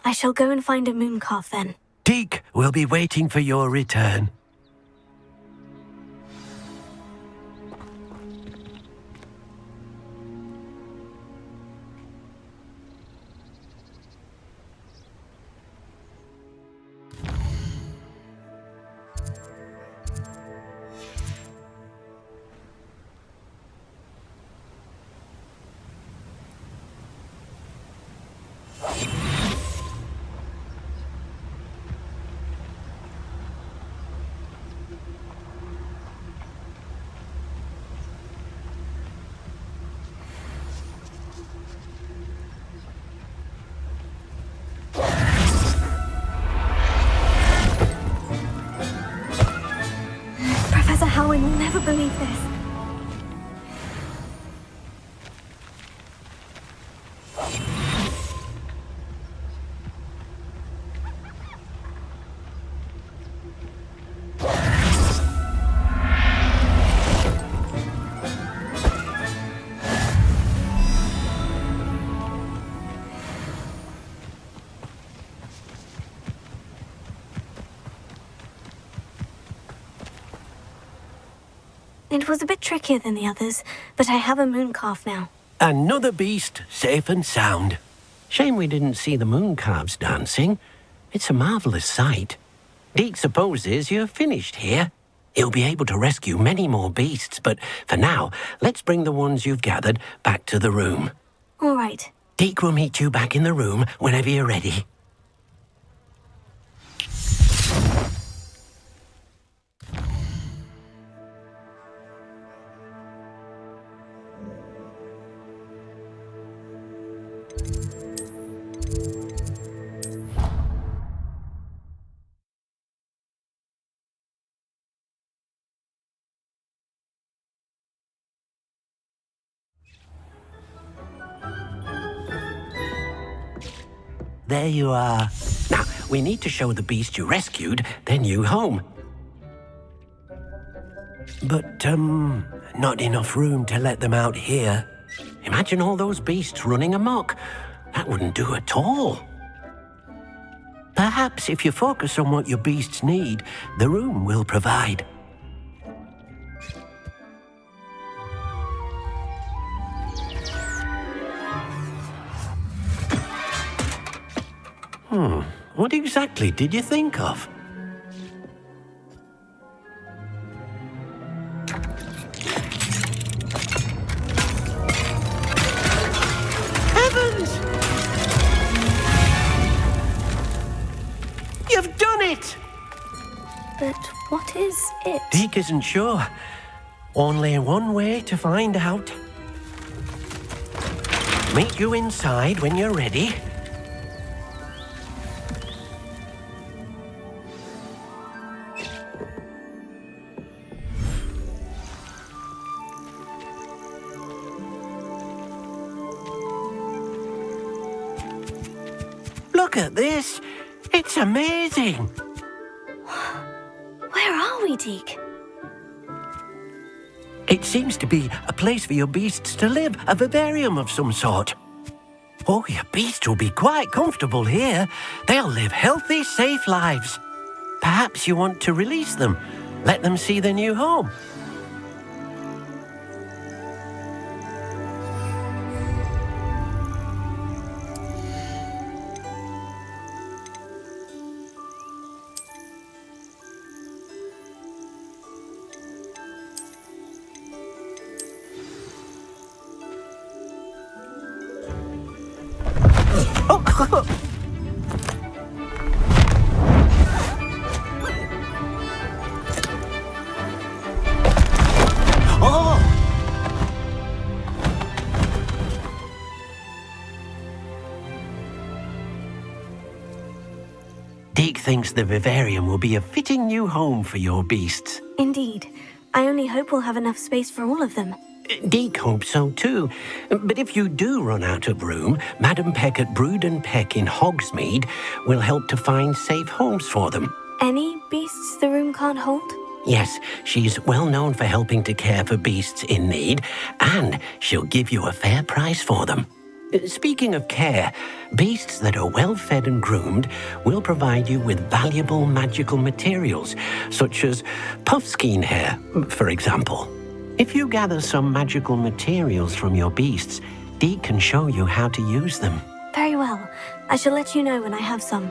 I shall go and find a moon calf then. Deke will be waiting for your return. Professor Howin will never believe this. It was a bit trickier than the others, but I have a moon calf now. Another beast, safe and sound. Shame we didn't see the moon calves dancing. It's a marvellous sight. Deke supposes you're finished here. He'll be able to rescue many more beasts, but for now, let's bring the ones you've gathered back to the room. All right. Deke will meet you back in the room whenever you're ready. There you are. Now, we need to show the beast you rescued their new home. But, not enough room to let them out here. Imagine all those beasts running amok. That wouldn't do at all. Perhaps if you focus on what your beasts need, the room will provide. What exactly did you think of? Heavens! You've done it! But what is it? Deke isn't sure. Only one way to find out. Meet you inside when you're ready. Look at this. It's amazing. Where are we, Deke? It seems to be a place for your beasts to live, a vivarium of some sort. Oh, your beasts will be quite comfortable here. They'll live healthy, safe lives. Perhaps you want to release them, let them see their new home. Deke thinks the vivarium will be a fitting new home for your beasts. Indeed. I only hope we'll have enough space for all of them. Deke hopes so too. But if you do run out of room, Madam Peck at Brood and Peck in Hogsmeade will help to find safe homes for them. Any beasts the room can't hold? Yes, she's well known for helping to care for beasts in need, and she'll give you a fair price for them. Speaking of care, beasts that are well fed and groomed will provide you with valuable magical materials, such as puffskein hair, for example. If you gather some magical materials from your beasts, Deke can show you how to use them. Very well. I shall let you know when I have some.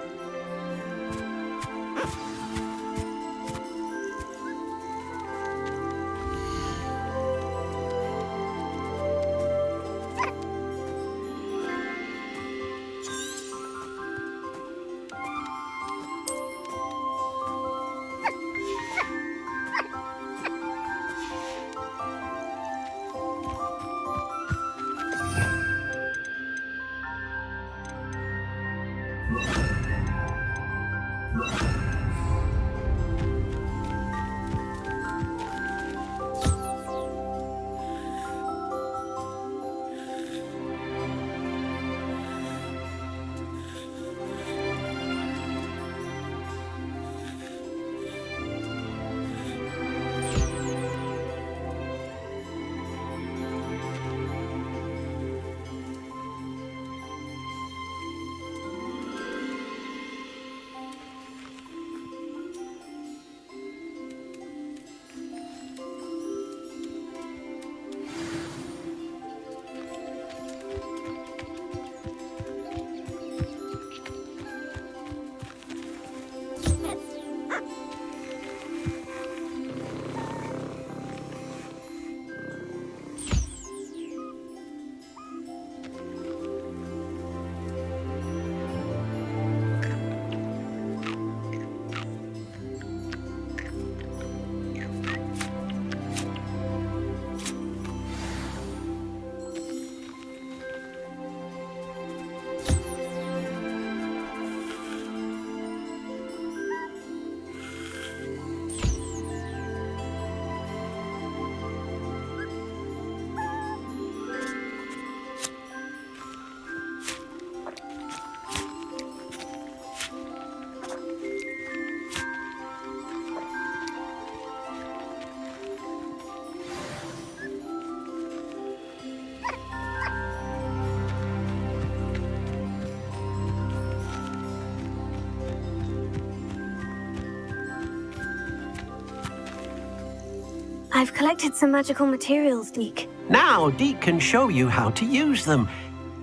I've collected some magical materials, Deke. Now Deke can show you how to use them.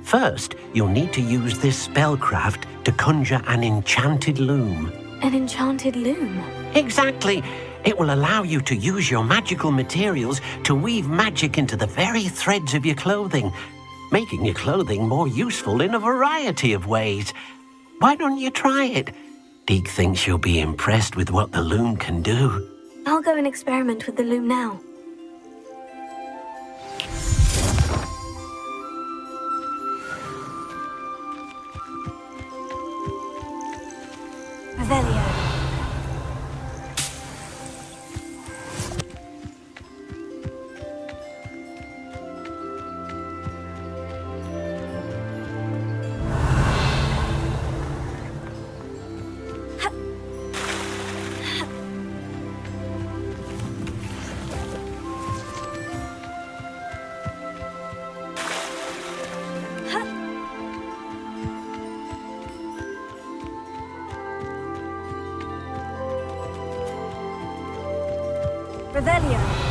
First, you'll need to use this spellcraft to conjure an enchanted loom. An enchanted loom? Exactly. It will allow you to use your magical materials to weave magic into the very threads of your clothing, making your clothing more useful in a variety of ways. Why don't you try it? Deke thinks you'll be impressed with what the loom can do. I'll go and experiment with the loom now. Revelio. Revelio.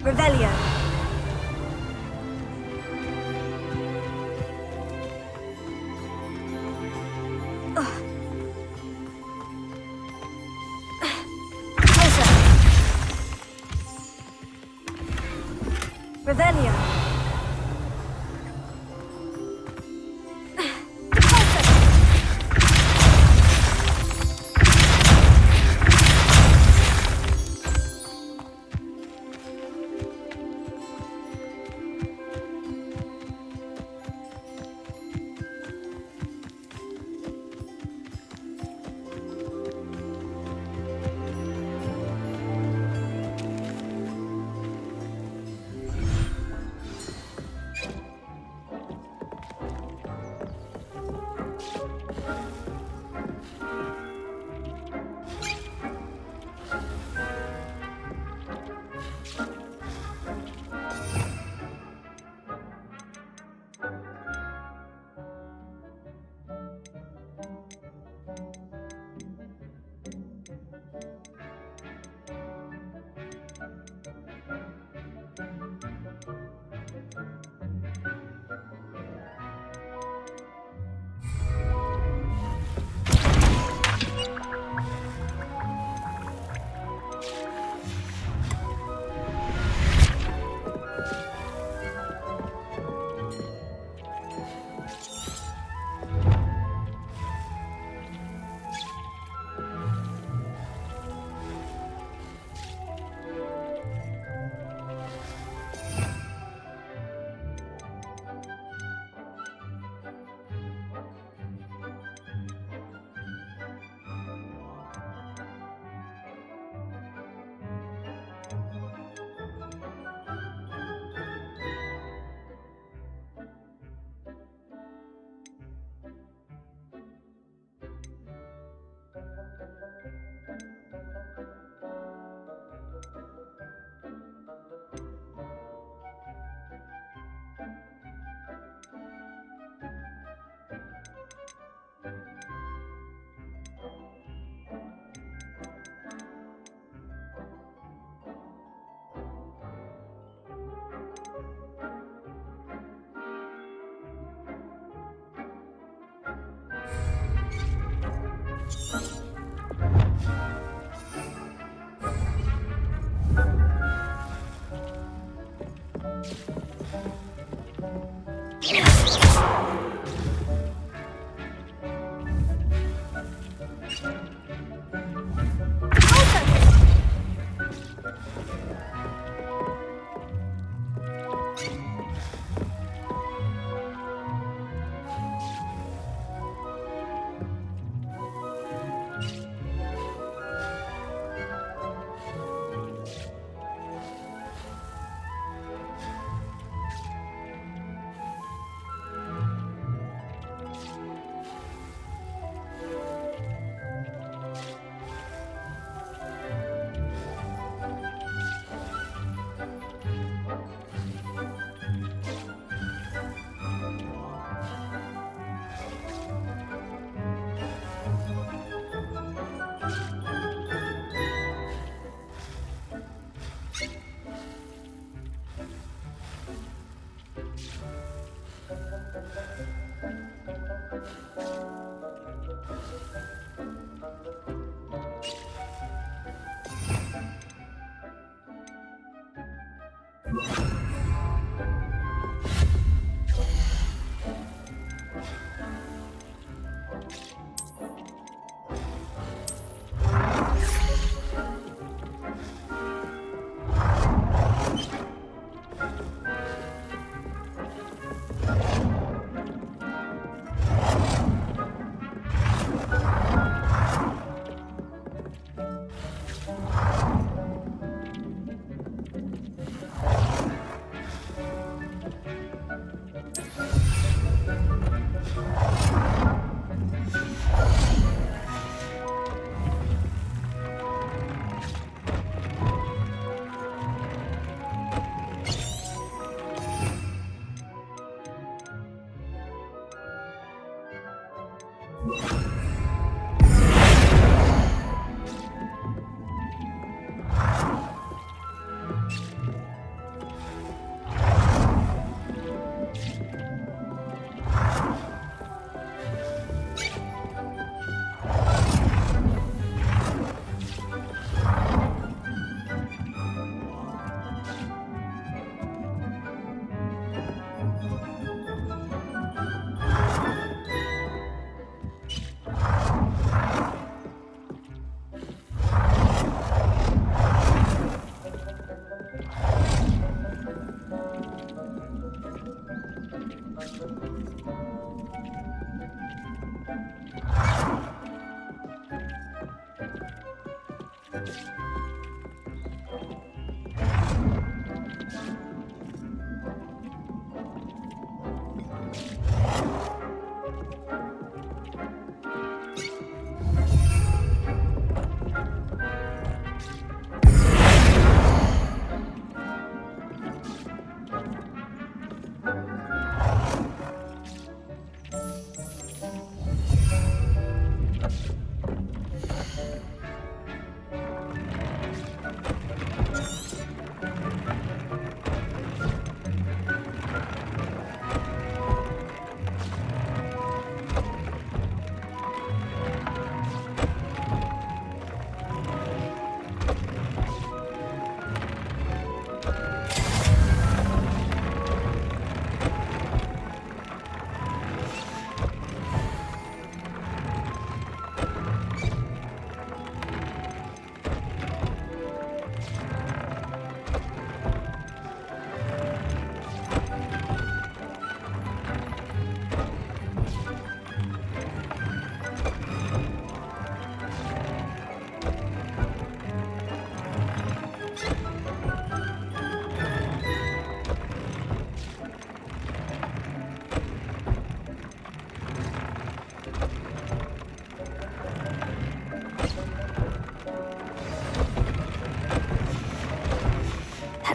Revelio. Revelio.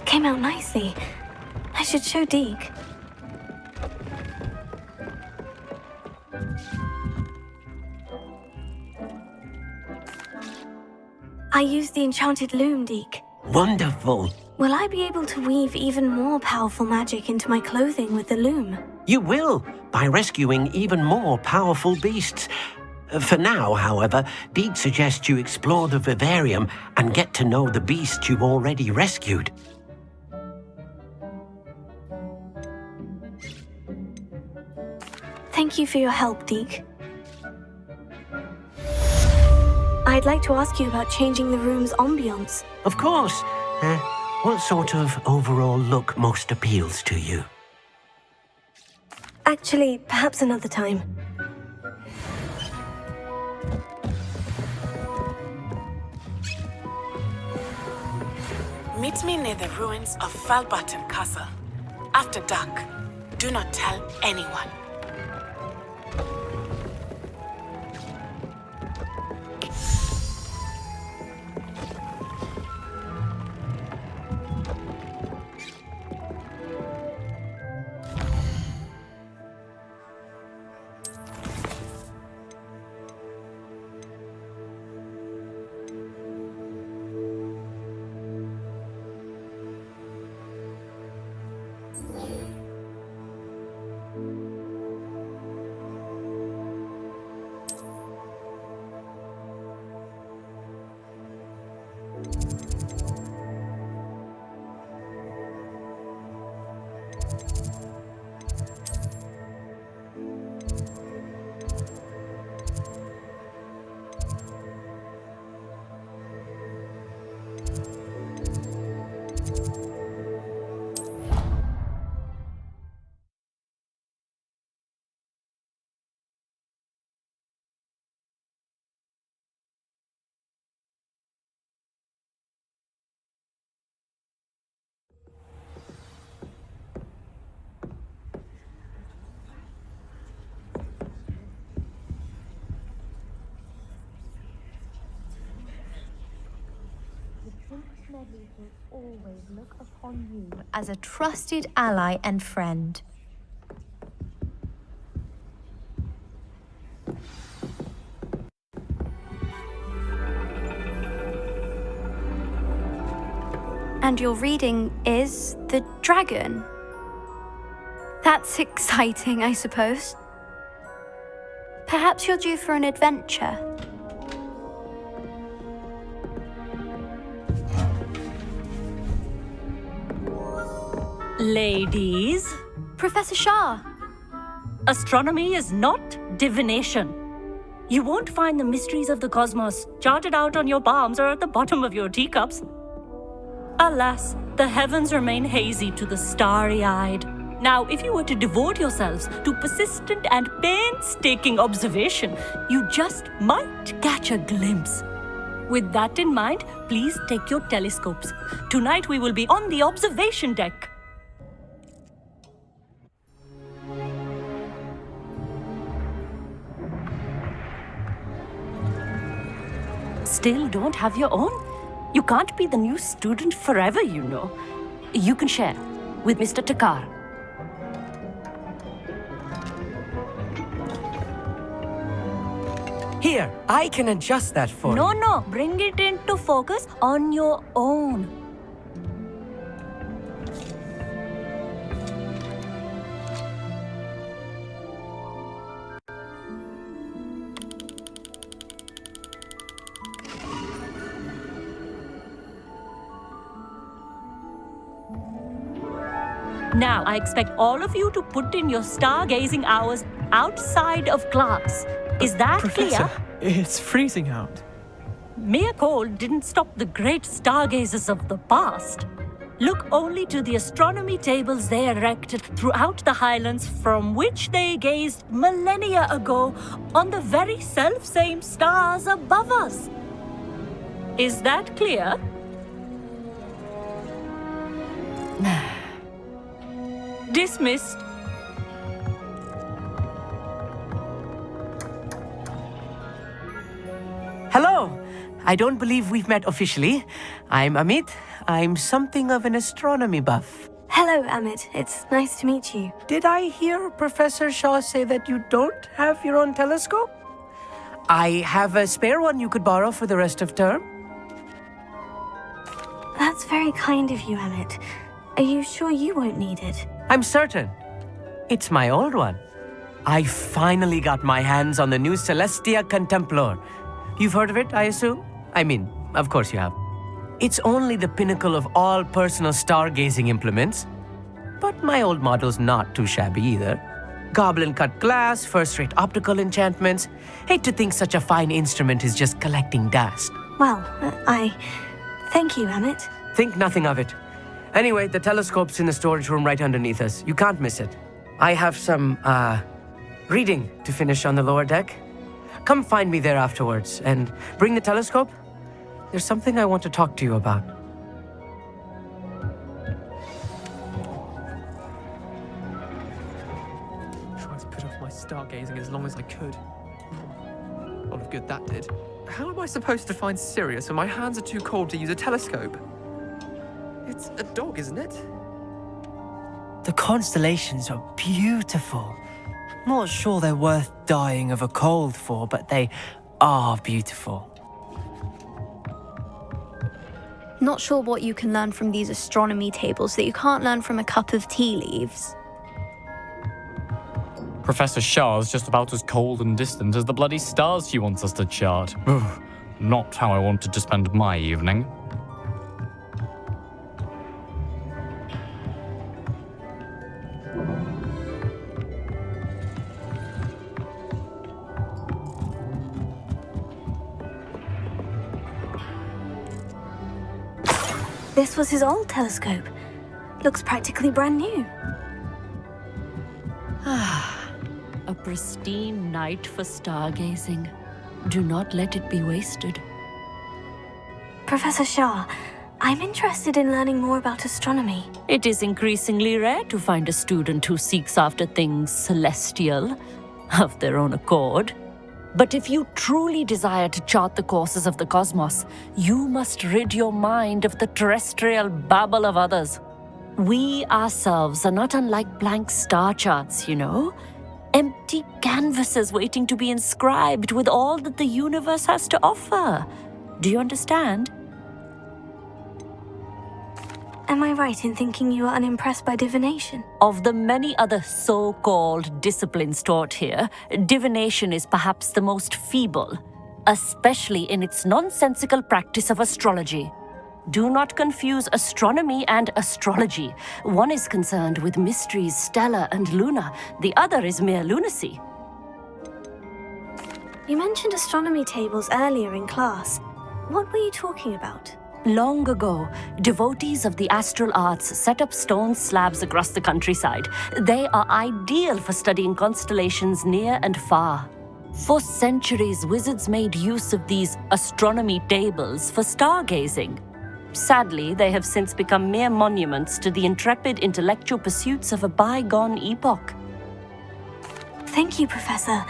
That came out nicely. I should show Deke. I used the enchanted loom, Deke. Wonderful. Will I be able to weave even more powerful magic into my clothing with the loom? You will, by rescuing even more powerful beasts. For now, however, Deke suggests you explore the vivarium and get to know the beasts you've already rescued. Thank you for your help, Deke. I'd like to ask you about changing the room's ambiance. Of course. What sort of overall look most appeals to you? Actually, perhaps another time. Meet me near the ruins of Falbaton Castle. After dark. Do not tell anyone. Smedley will always look upon you as a trusted ally and friend. And your reading is The Dragon. That's exciting, I suppose. Perhaps you're due for an adventure. Ladies. Professor Shah. Astronomy is not divination. You won't find the mysteries of the cosmos charted out on your palms or at the bottom of your teacups. Alas, the heavens remain hazy to the starry-eyed. Now, if you were to devote yourselves to persistent and painstaking observation, you just might catch a glimpse. With that in mind, please take your telescopes. Tonight we will be on the observation deck. Still don't have your own? You can't be the new student forever, you know. You can share with Mr. Takar. Here, I can adjust that for you. No, bring it into focus on your own. Now, I expect all of you to put in your stargazing hours outside of class. Is that Professor, clear? it's freezing out. Mere cold didn't stop the great stargazers of the past. Look only to the astronomy tables they erected throughout the highlands from which they gazed millennia ago on the very self-same stars above us. Is that clear? Dismissed. Hello! I don't believe we've met officially. I'm Amit. I'm something of an astronomy buff. Hello, Amit. It's nice to meet you. Did I hear Professor Shaw say that you don't have your own telescope? I have a spare one you could borrow for the rest of term. That's very kind of you, Amit. Are you sure you won't need it? I'm certain. It's my old one. I finally got my hands on the new Celestia Contemplar. You've heard of it, I assume? I mean, of course you have. It's only the pinnacle of all personal stargazing implements. But my old model's not too shabby either. Goblin-cut glass, first-rate optical enchantments. Hate to think such a fine instrument is just collecting dust. Well, thank you, Amit. Think nothing of it. Anyway, the telescope's in the storage room right underneath us. You can't miss it. I have some, reading to finish on the lower deck. Come find me there afterwards, and bring the telescope. There's something I want to talk to you about. Tried to put off my stargazing as long as I could. A lot of good that did. How am I supposed to find Sirius when my hands are too cold to use a telescope? It's a dog, isn't it? The constellations are beautiful. Not sure they're worth dying of a cold for, but they are beautiful. Not sure what you can learn from these astronomy tables that you can't learn from a cup of tea leaves. Professor Shah's just about as cold and distant as the bloody stars she wants us to chart. Not how I wanted to spend my evening. This was his old telescope. Looks practically brand new. A pristine night for stargazing. Do not let it be wasted. Professor Shah, I'm interested in learning more about astronomy. It is increasingly rare to find a student who seeks after things celestial, of their own accord. But if you truly desire to chart the courses of the cosmos, you must rid your mind of the terrestrial babble of others. We ourselves are not unlike blank star charts, you know? Empty canvases waiting to be inscribed with all that the universe has to offer. Do you understand? Am I right in thinking you are unimpressed by divination? Of the many other so-called disciplines taught here, divination is perhaps the most feeble, especially in its nonsensical practice of astrology. Do not confuse astronomy and astrology. One is concerned with mysteries stellar and lunar, the other is mere lunacy. You mentioned astronomy tables earlier in class. What were you talking about? Long ago, devotees of the astral arts set up stone slabs across the countryside. They are ideal for studying constellations near and far. For centuries, wizards made use of these astronomy tables for stargazing. Sadly, they have since become mere monuments to the intrepid intellectual pursuits of a bygone epoch. Thank you, Professor.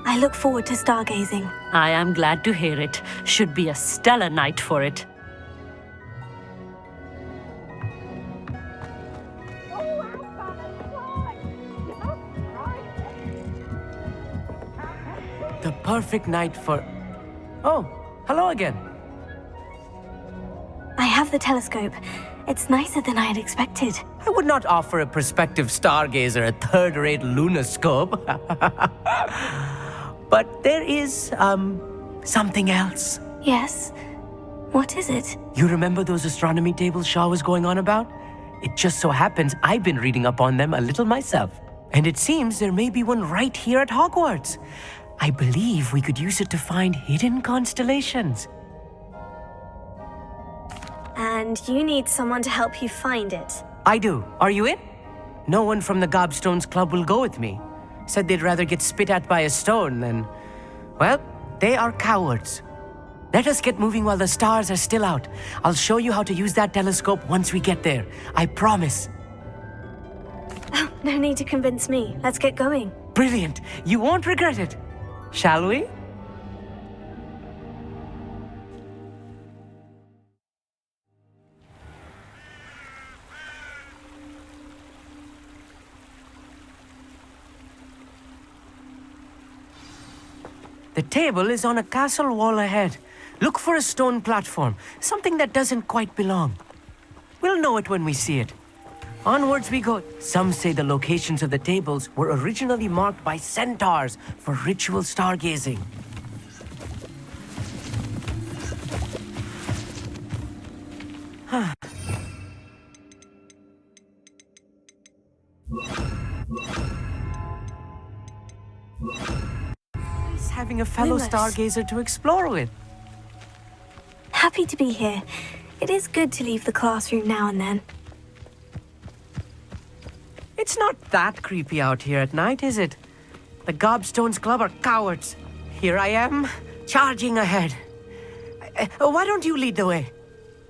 I look forward to stargazing. I am glad to hear it. Should be a stellar night for it. The perfect night for... Oh, hello again. I have the telescope. It's nicer than I had expected. I would not offer a prospective stargazer a third-rate lunoscope. But there is, something else. Yes? What is it? You remember those astronomy tables Shaw was going on about? It just so happens I've been reading up on them a little myself. And it seems there may be one right here at Hogwarts. I believe we could use it to find hidden constellations. And you need someone to help you find it. I do. Are you in? No one from the Gobstones Club will go with me. Said they'd rather get spit at by a stone than... Well, they are cowards. Let us get moving while the stars are still out. I'll show you how to use that telescope once we get there. I promise. Oh, no need to convince me. Let's get going. Brilliant. You won't regret it. Shall we? The table is on a castle wall ahead. Look for a stone platform, something that doesn't quite belong. We'll know it when we see it. Onwards we go. Some say the locations of the tables were originally marked by centaurs for ritual stargazing. Nice having a fellow Lumos. stargazer to explore with. Happy to be here. It is good to leave the classroom now and then. It's not that creepy out here at night, is it? The Gobstones Club are cowards. Here I am, charging ahead. Why don't you lead the way?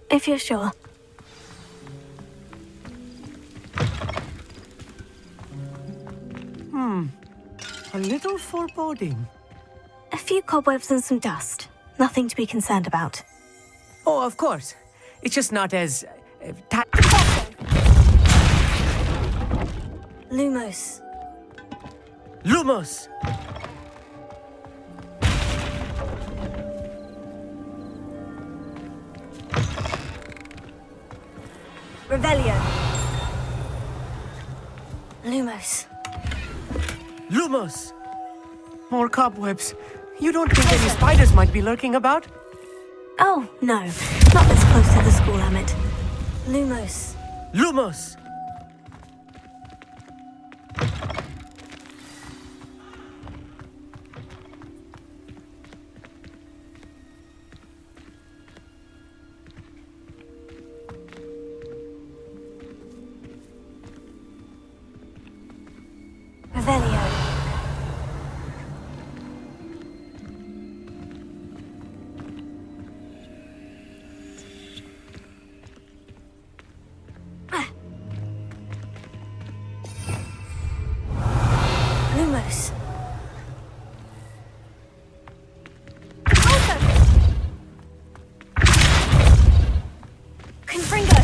If you're sure. A little foreboding. A few cobwebs and some dust. Nothing to be concerned about. Oh, of course. It's just not as... Lumos. Lumos! Revelio. Lumos. Lumos! More cobwebs. You don't think any spiders might be lurking about? Oh, no. Not this close to the school, Amit. Lumos. Lumos! Revelio. Lumos. Confringo.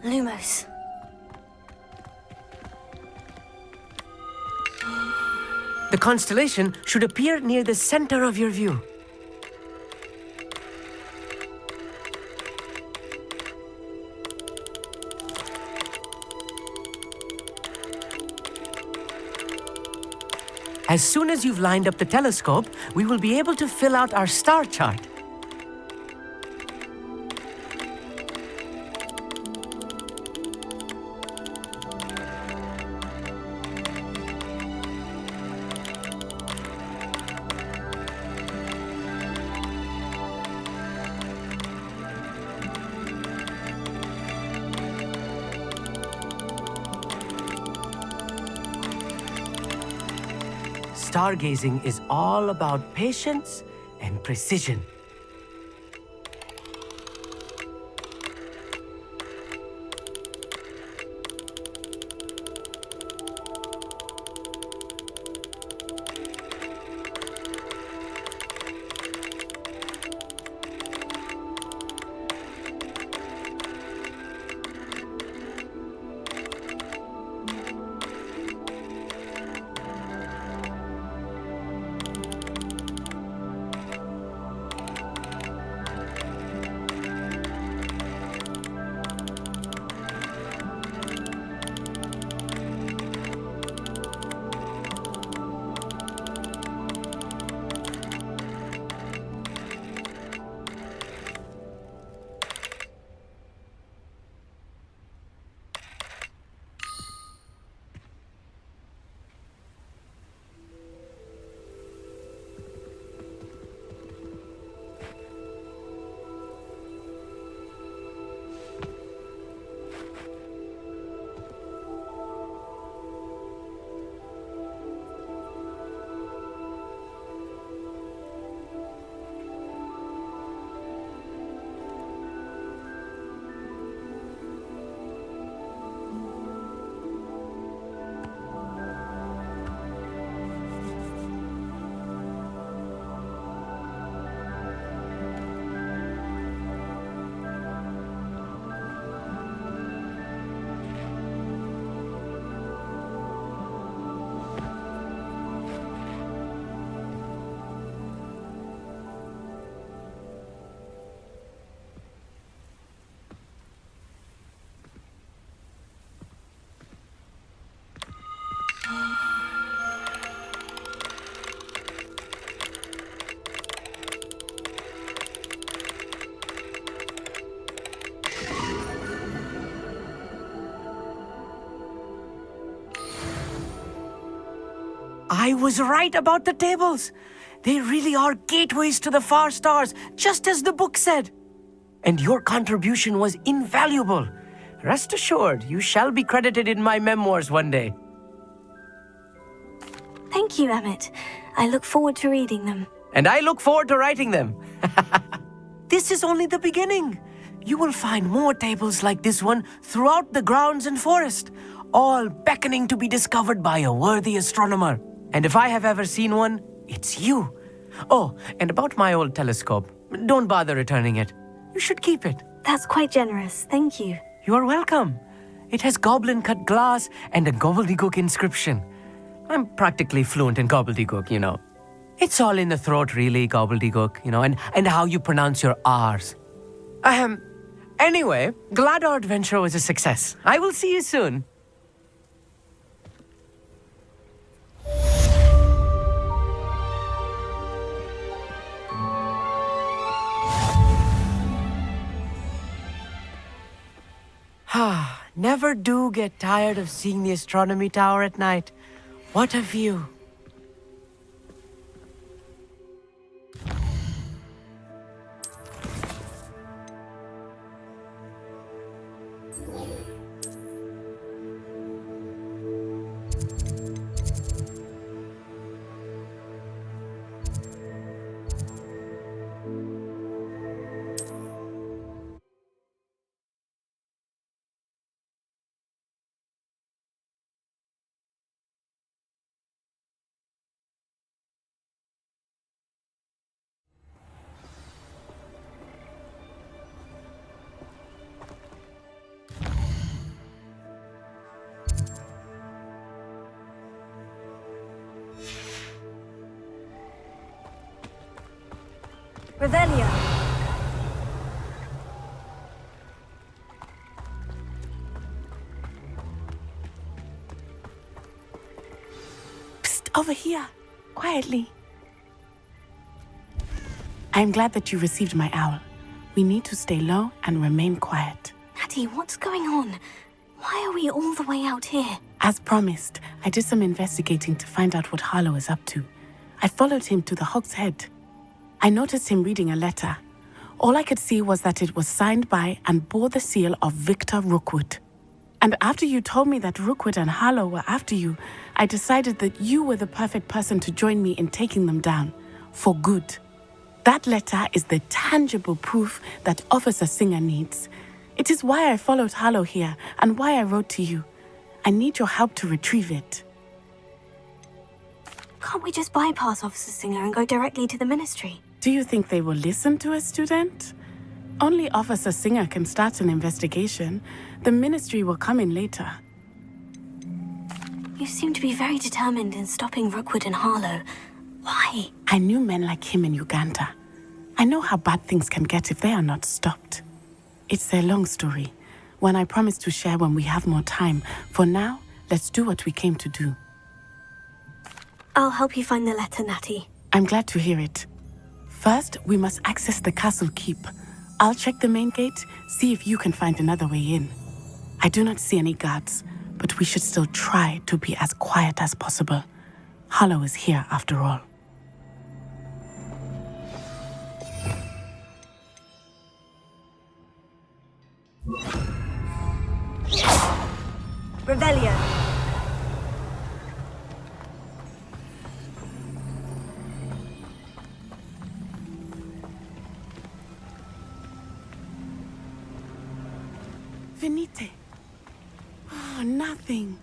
Lumos. The constellation should appear near the center of your view. As soon as you've lined up the telescope, we will be able to fill out our star chart. Stargazing is all about patience and precision. I was right about the tables. They really are gateways to the far stars, just as the book said. And your contribution was invaluable. Rest assured, you shall be credited in my memoirs one day. Thank you, Emmett. I look forward to reading them. And I look forward to writing them. This is only the beginning. You will find more tables like this one throughout the grounds and forest, all beckoning to be discovered by a worthy astronomer. And if I have ever seen one, it's you. Oh, and about my old telescope, don't bother returning it. You should keep it. That's quite generous, thank you. You are welcome. It has goblin-cut glass and a gobbledygook inscription. I'm practically fluent in gobbledygook, you know. It's all in the throat, really, gobbledygook, you know, and how you pronounce your R's. Anyway, glad our adventure was a success. I will see you soon. Never do get tired of seeing the astronomy tower at night. What a view. Revelio. Psst, over here. Quietly. I'm glad that you received my owl. We need to stay low and remain quiet. Natty, what's going on? Why are we all the way out here? As promised, I did some investigating to find out what Harlow is up to. I followed him to the Hog's Head. I noticed him reading a letter. All I could see was that it was signed by and bore the seal of Victor Rookwood. And after you told me that Rookwood and Harlow were after you, I decided that you were the perfect person to join me in taking them down. For good. That letter is the tangible proof that Officer Singer needs. It is why I followed Harlow here and why I wrote to you. I need your help to retrieve it. Can't we just bypass Officer Singer and go directly to the Ministry? Do you think they will listen to a student? Only Officer Singer can start an investigation. The Ministry will come in later. You seem to be very determined in stopping Rookwood and Harlow. Why? I knew men like him in Uganda. I know how bad things can get if they are not stopped. It's a long story, one I promise to share when we have more time. For now, let's do what we came to do. I'll help you find the letter, Natty. I'm glad to hear it. First, we must access the castle keep. I'll check the main gate, see if you can find another way in. I do not see any guards, but we should still try to be as quiet as possible. Harlow is here after all. Revelio. Venite. Oh, nothing.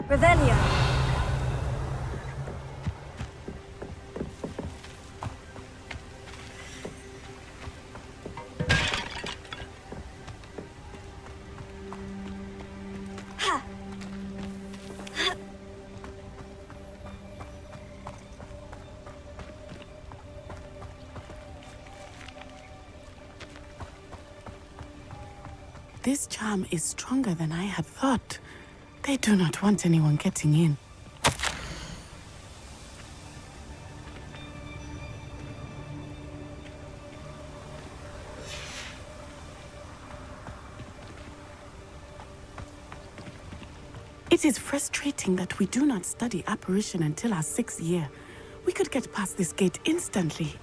Revelio. This charm is stronger than I had thought. They do not want anyone getting in. It is frustrating that we do not study apparition until our 6th year. We could get past this gate instantly.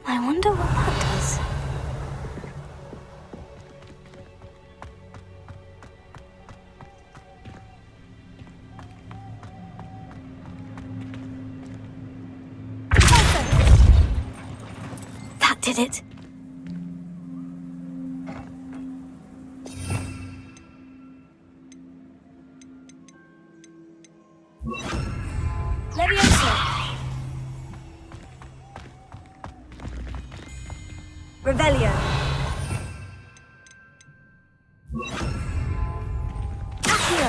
I wonder what that does. That did it. Leviosa. Revelio. Accio.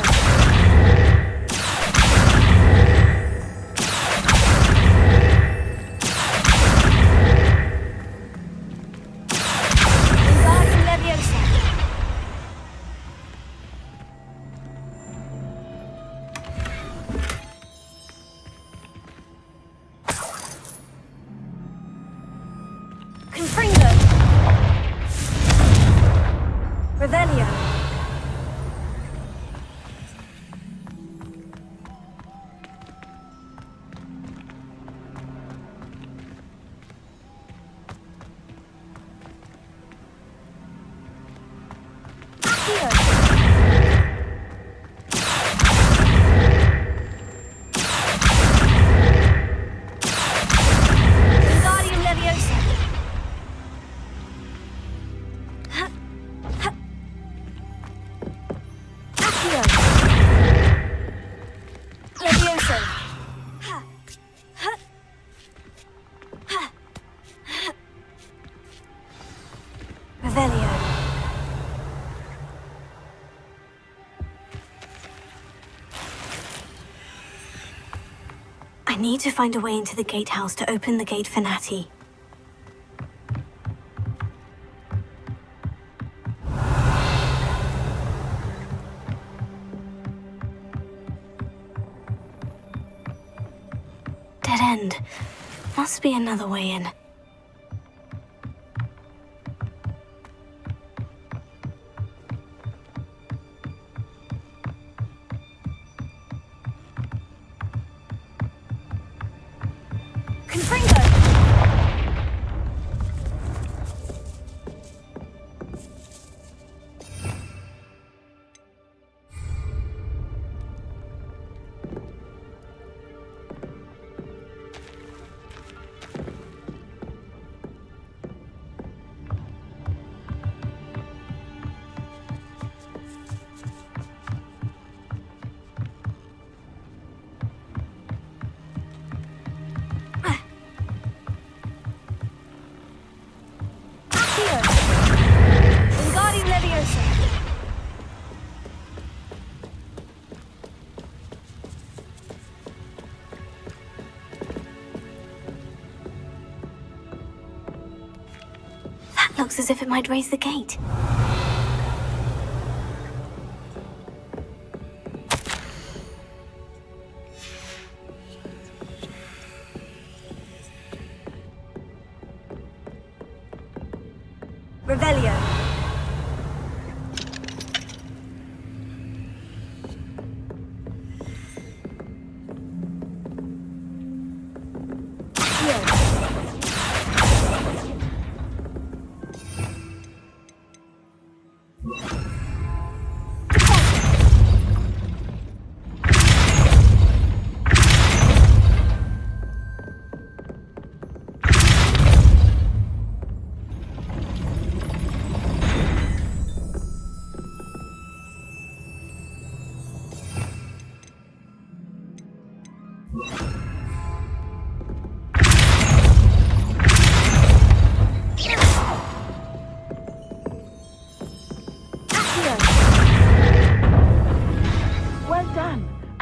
Wingardium Leviosa. Confringo. Revelio. Accio. Wingardium Leviosa. Accio. Leviosa. Revelio. I need to find a way into the gatehouse to open the gate for Natty. Dead end. Must be another way in. Confringo. Accio. Wingardium Leviosa. That looks as if it might raise the gate. Revelio.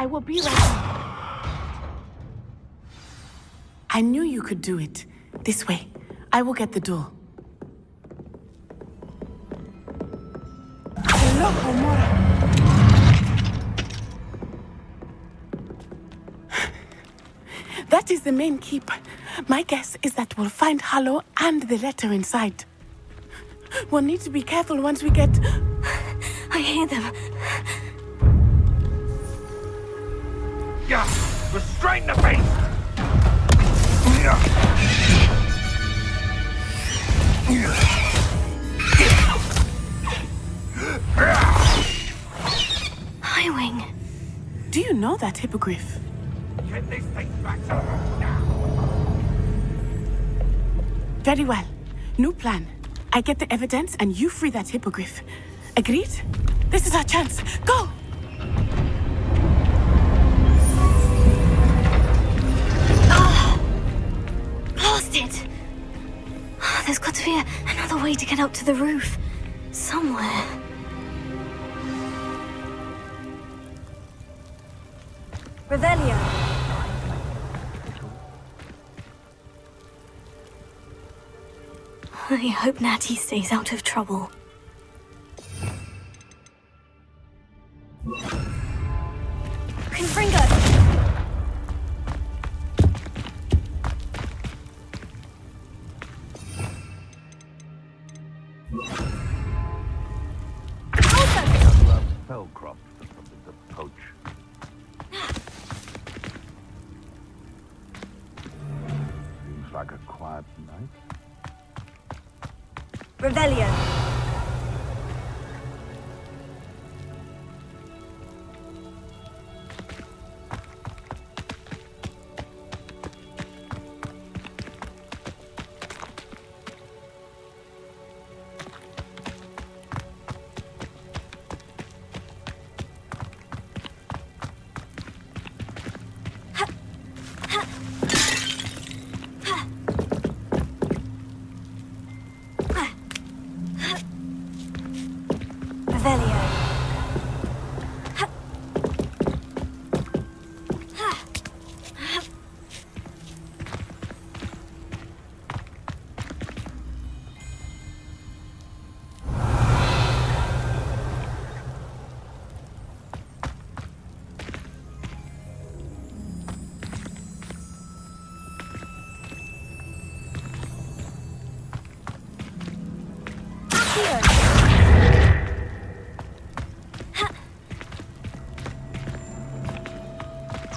I will be right back. I knew you could do it. This way. I will get the door. Hello, Homura. That is the main keep. My guess is that we'll find Hallow and the letter inside. We'll need to be careful once we get... I hear them. Yeah, restrain the beast! Highwing. Do you know that hippogriff? Get these things back to them now! Very well. New plan. I get the evidence and you free that hippogriff. Agreed? This is our chance. Go! Lost it! There's got to be another way to get up to the roof. Somewhere. Revelio. I hope Natty stays out of trouble. Confringo. Fell crop for something to poach. Seems like a quiet night. Revelio. Revelio.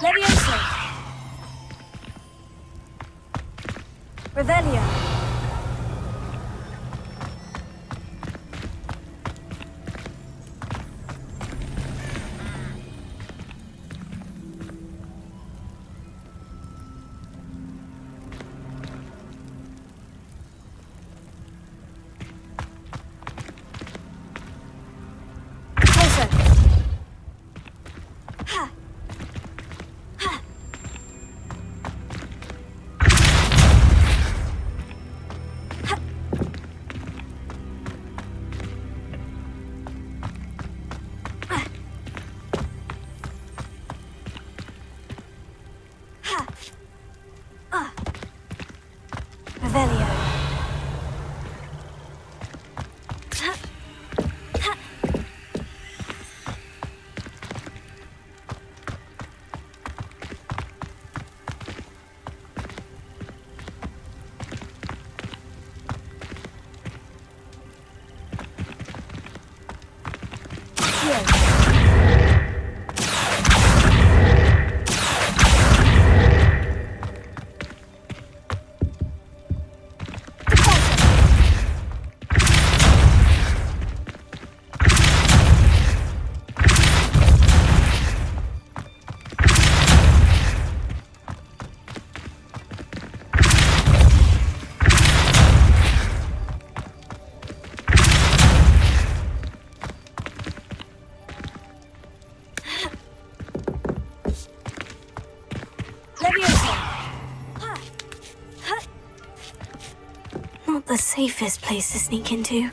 Levioso. Revelio. Revelio. Not the safest place to sneak into.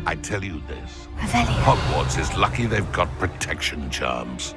I tell you this. Revelio. Hogwarts is lucky they've got protection charms.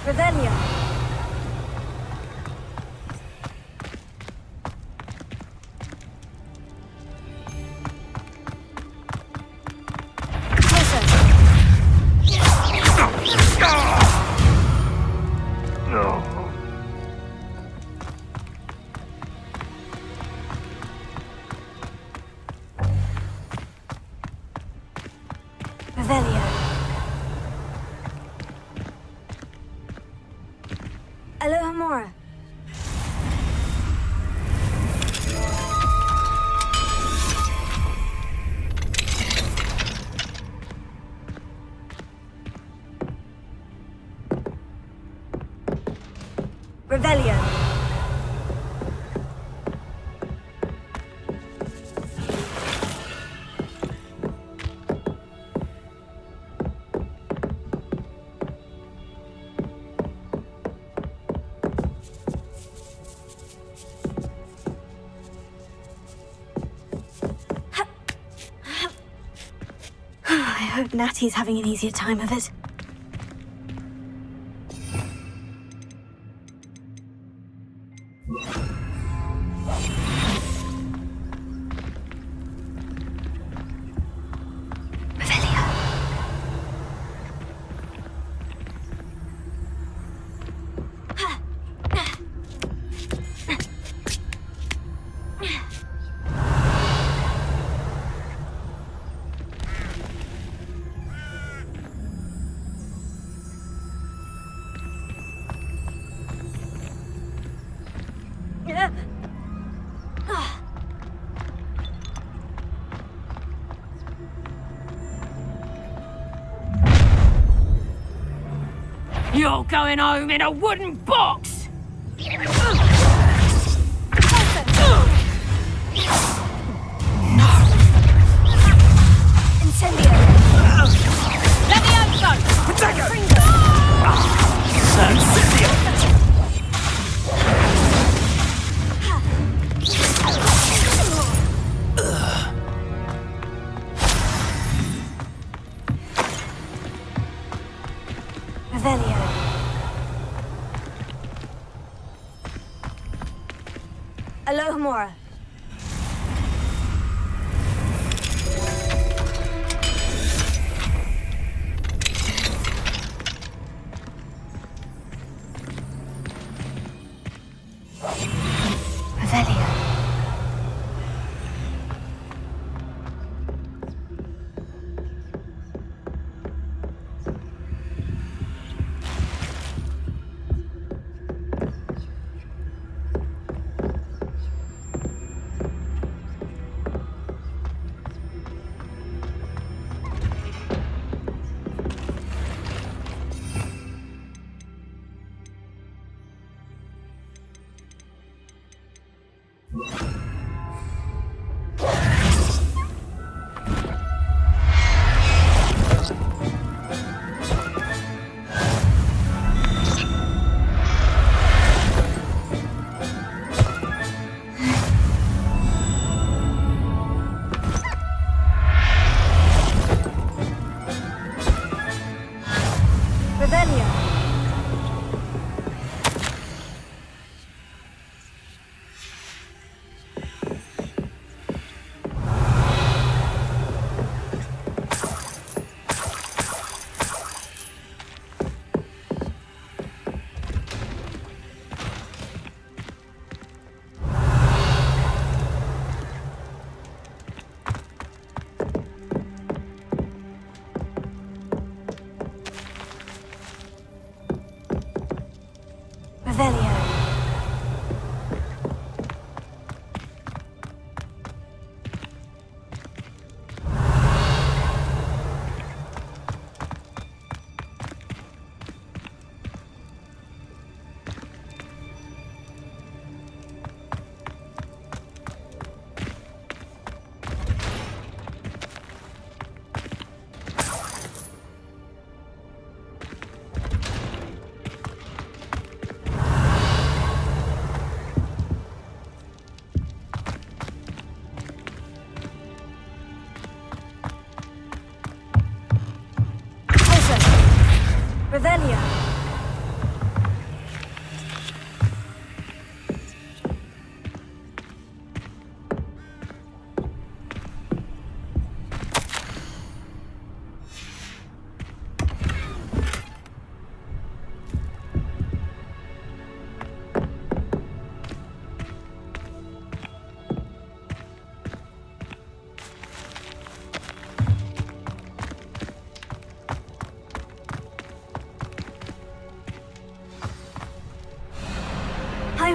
Revelio. Revelio. Alohomora. Revelio. I hope Natty's having an easier time of it. You're going home in a wooden box! Incendio. Levioso! Revelio. Alohomora. Revelio.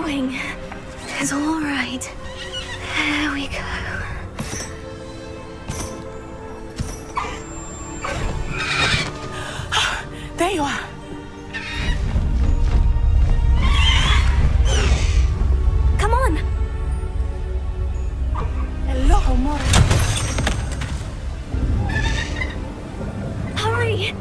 going is all right. There we go. There you are. Come on. Hello, amore. Hurry.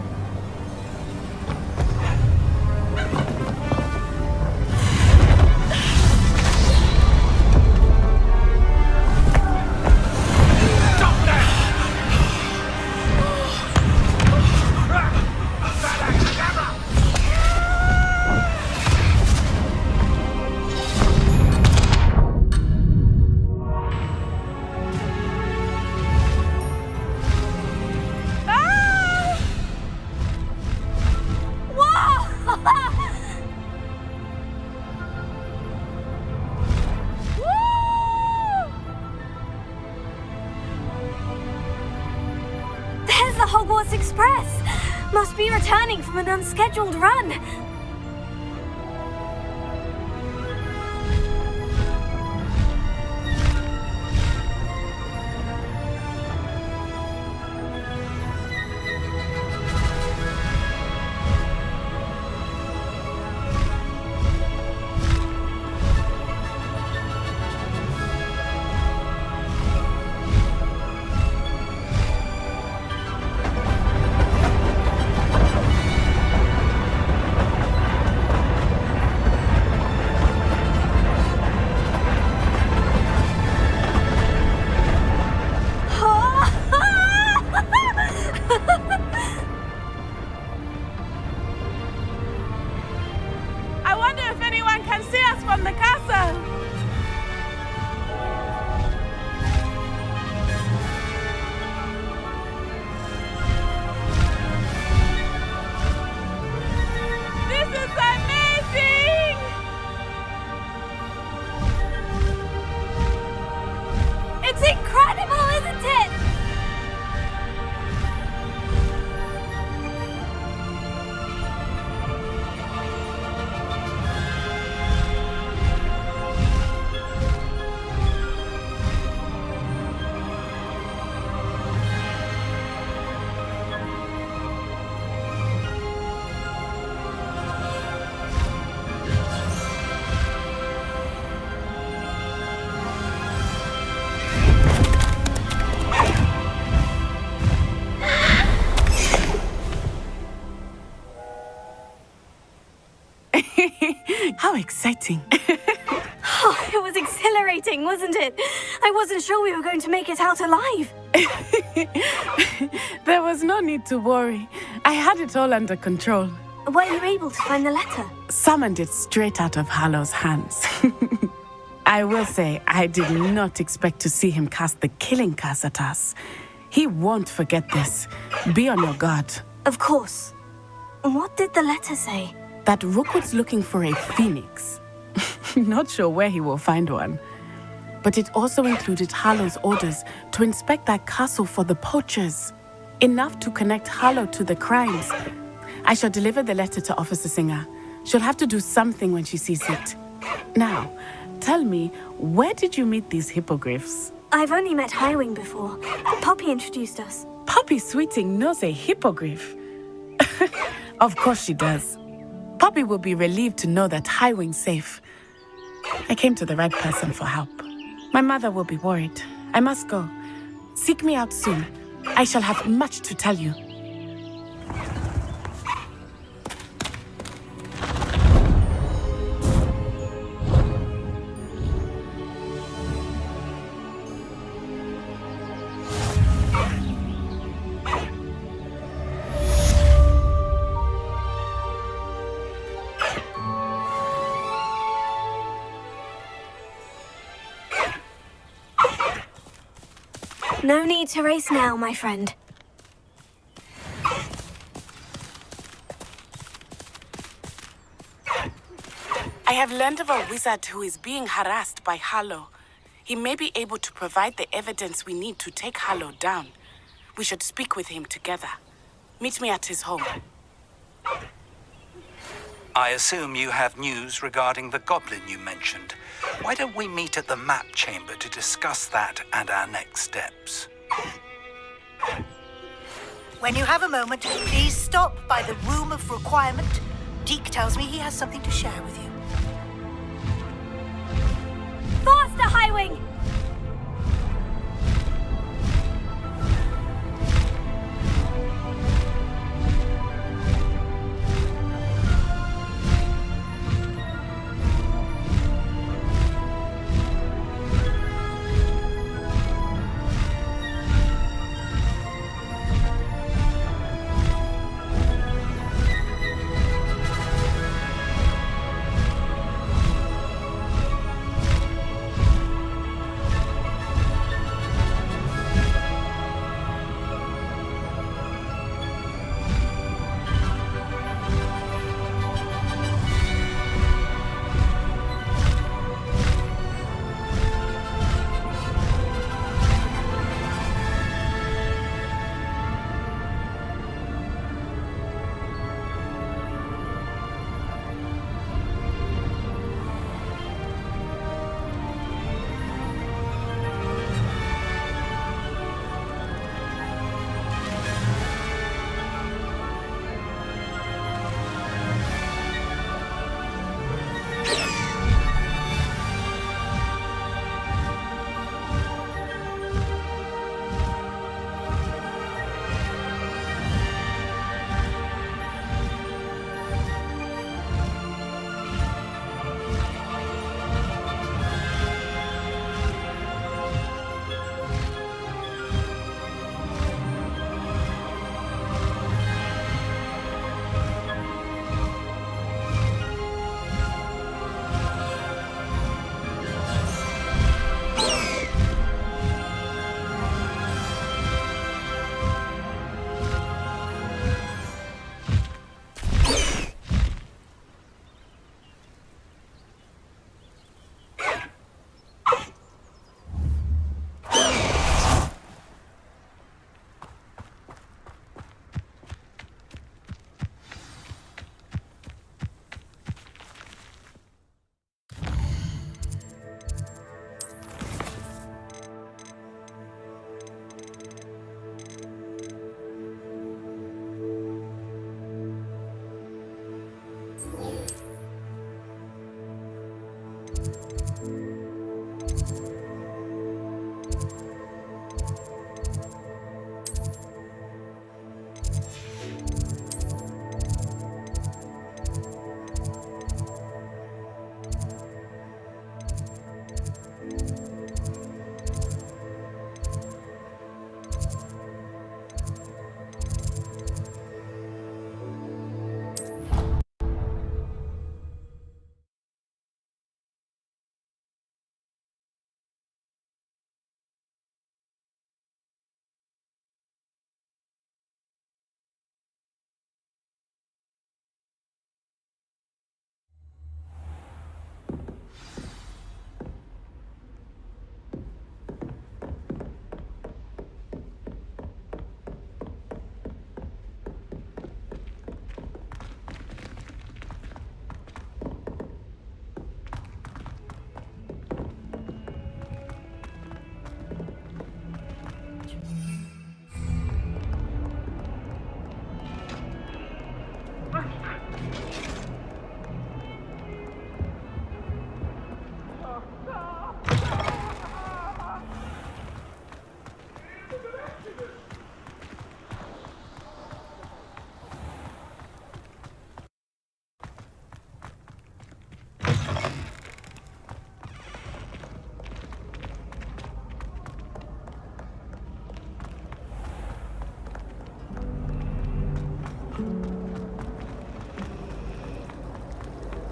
There's the Hogwarts Express! Must be returning from an unscheduled run. I wonder if anyone can see us from the castle. This is amazing! It's incredible, isn't it? How exciting. Oh, it was exhilarating, wasn't it? I wasn't sure we were going to make it out alive. There was no need to worry. I had it all under control. Were you able to find the letter? Summoned it straight out of Hallow's hands. I will say, I did not expect to see him cast the killing curse at us. He won't forget this. Be on your guard. Of course. What did the letter say? That Rookwood's looking for a phoenix. Not sure where he will find one. But it also included Hallow's orders to inspect that castle for the poachers. Enough to connect Hallow to the crimes. I shall deliver the letter to Officer Singer. She'll have to do something when she sees it. Now, tell me, where did you meet these hippogriffs? I've only met Highwing before. Poppy introduced us. Poppy Sweeting knows a hippogriff. Of course she does. Poppy will be relieved to know that Highwing's safe. I came to the right person for help. My mother will be worried. I must go. Seek me out soon. I shall have much to tell you. No need to race now, my friend. I have learned of a wizard who is being harassed by Hallow. He may be able to provide the evidence we need to take Hallow down. We should speak with him together. Meet me at his home. I assume you have news regarding the goblin you mentioned. Why don't we meet at the map chamber to discuss that and our next steps? When you have a moment, please stop by the Room of Requirement. Deke tells me he has something to share with you. Faster, Highwing!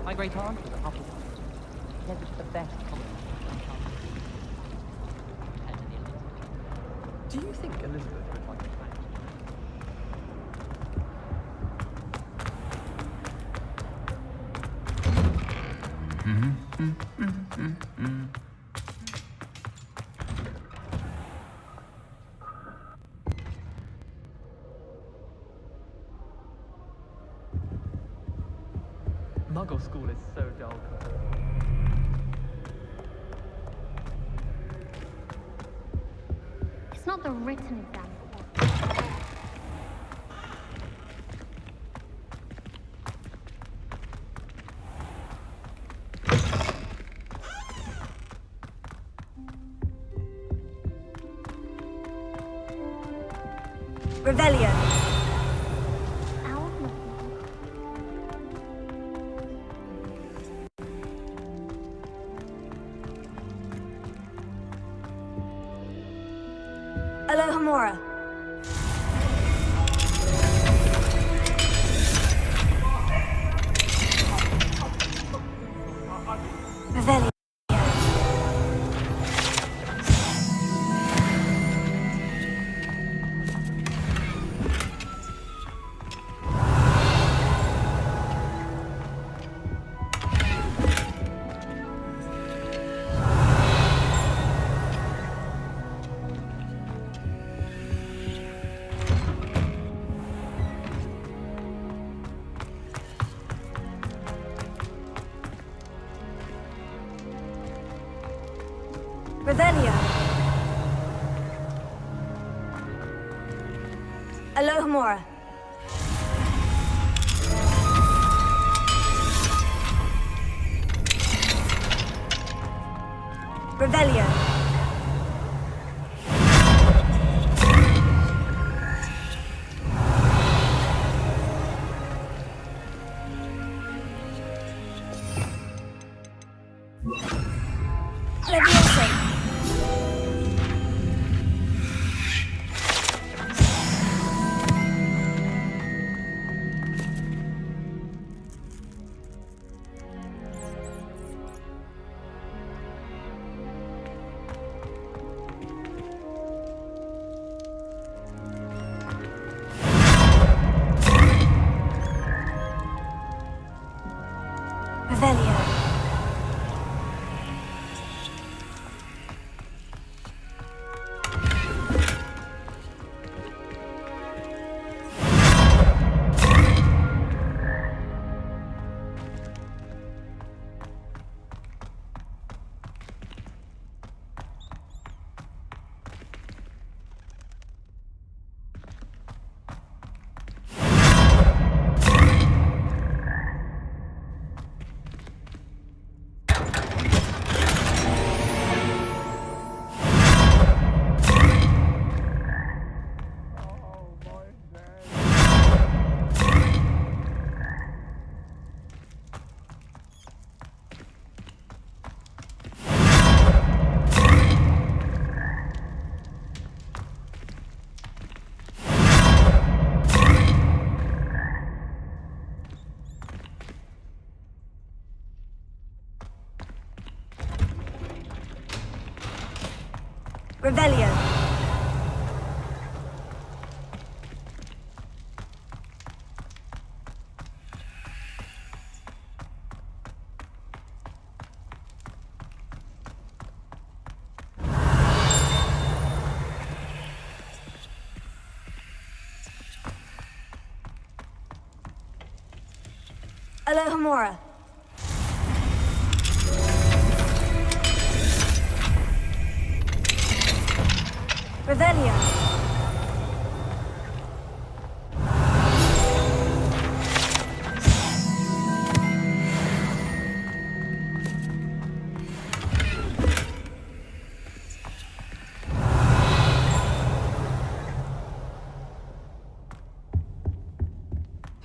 My great aunt was a Hufflepuff. She had the best compliment. Do you think Elizabeth would like to try? Muggle school is so dull. It's not the written exam. Revelio. Alohomora. Revelio. Revelio. Alohomora. Revelio. Leviosa. Revelio. Revelio. Alohomora. Revelio.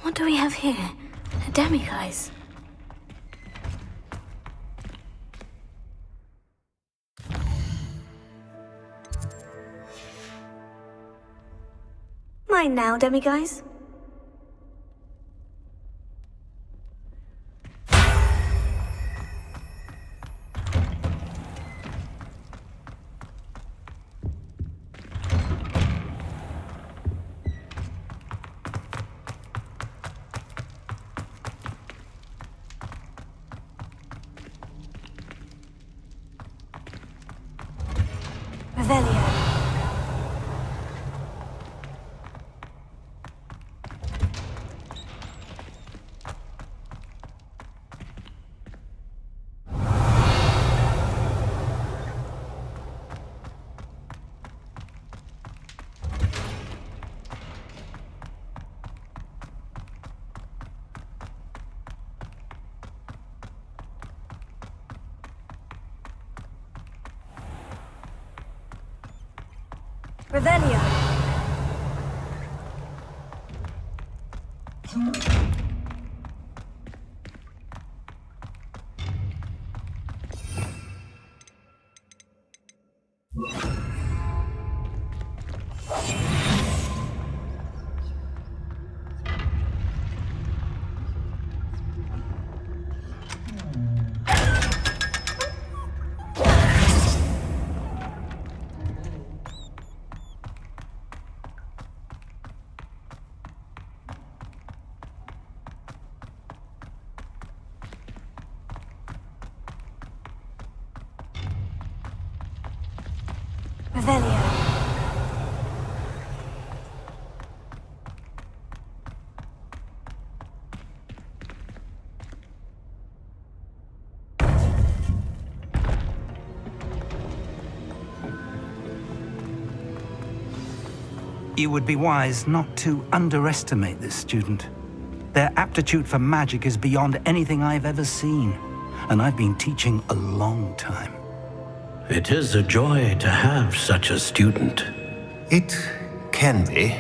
What do we have here? A demiguise. Mine now, demiguise. Revelio. Revelio. Revelio. You would be wise not to underestimate this student. Their aptitude for magic is beyond anything I've ever seen, and I've been teaching a long time. It is a joy to have such a student. It can be.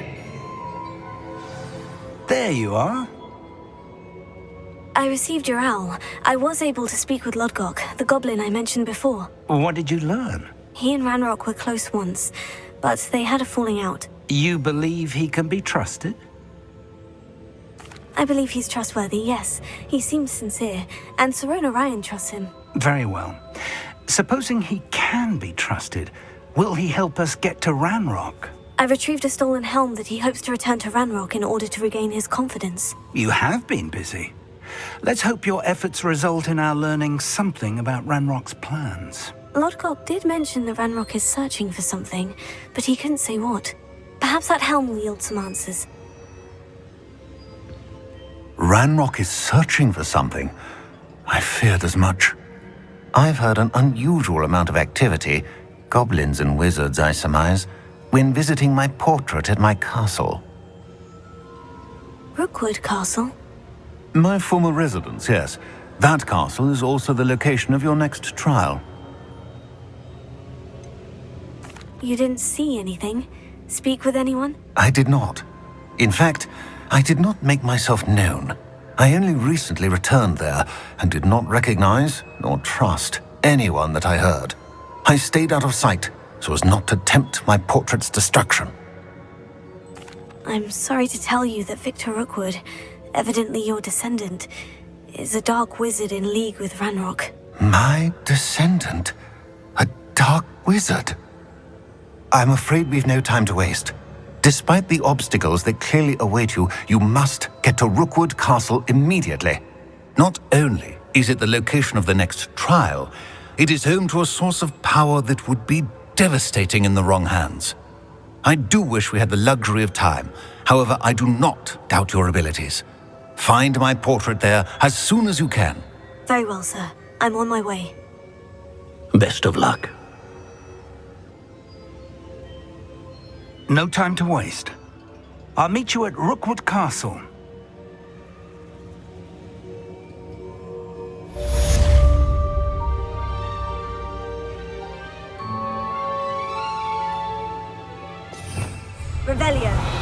There you are. I received your owl. I was able to speak with Lodgok, the goblin I mentioned before. What did you learn? He and Ranrock were close once, but they had a falling out. You believe he can be trusted? I believe he's trustworthy, yes. He seems sincere, and Serona Ryan trusts him. Very well. Supposing he can be trusted, will he help us get to Ranrock? I retrieved a stolen helm that he hopes to return to Ranrock in order to regain his confidence. You have been busy. Let's hope your efforts result in our learning something about Ranrock's plans. Lodgok did mention that Ranrock is searching for something, but he couldn't say what. Perhaps that helm will yield some answers. Ranrock is searching for something. I feared as much. I've heard an unusual amount of activity, goblins and wizards, I surmise, when visiting my portrait at my castle. Rookwood Castle? My former residence, yes. That castle is also the location of your next trial. You didn't see anything? Speak with anyone? I did not. In fact, I did not make myself known. I only recently returned there and did not recognize nor trust anyone that I heard. I stayed out of sight so as not to tempt my portrait's destruction. I'm sorry to tell you that Victor Rookwood, evidently your descendant, is a dark wizard in league with Ranrock. My descendant? A dark wizard? I'm afraid we've no time to waste. Despite the obstacles that clearly await you, you must get to Rookwood Castle immediately. Not only is it the location of the next trial, it is home to a source of power that would be devastating in the wrong hands. I do wish we had the luxury of time. However, I do not doubt your abilities. Find my portrait there as soon as you can. Very well, sir. I'm on my way. Best of luck. No time to waste. I'll meet you at Rookwood Castle. Revelio.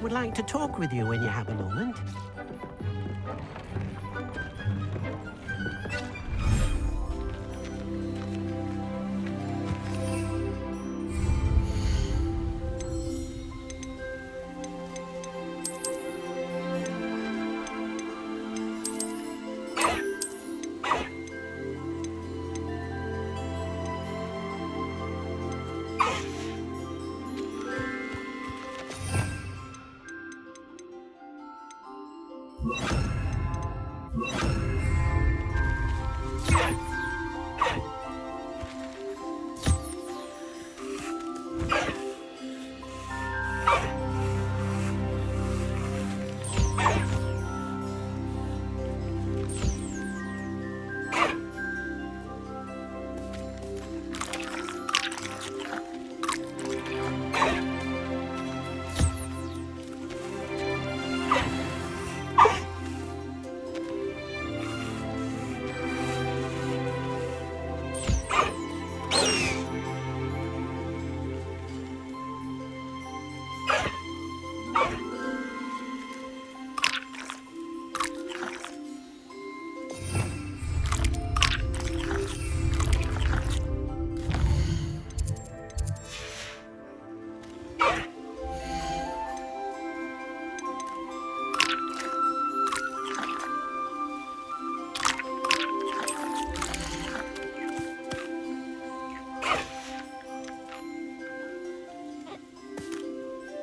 Would like to talk with you when you have a moment.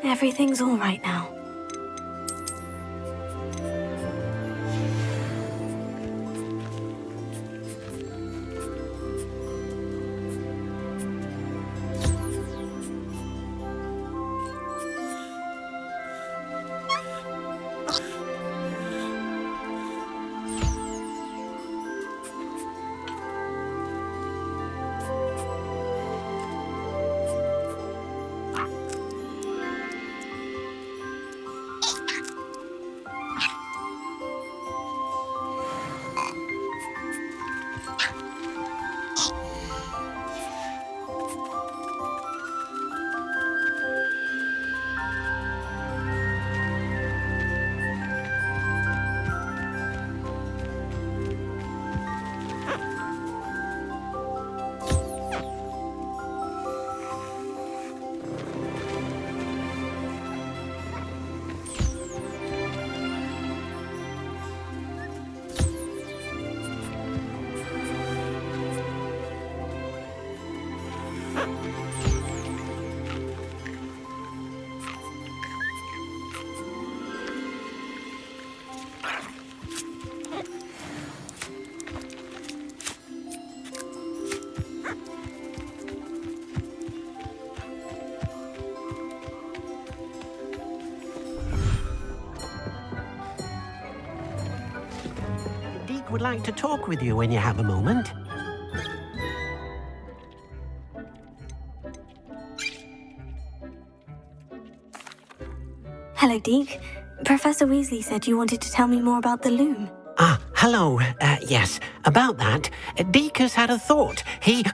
Everything's all right now. Deek would like to talk with you when you have a moment. Hello, Deke. Professor Weasley said you wanted to tell me more about the loom. Ah, hello. Yes, about that. Deek has had a thought. He...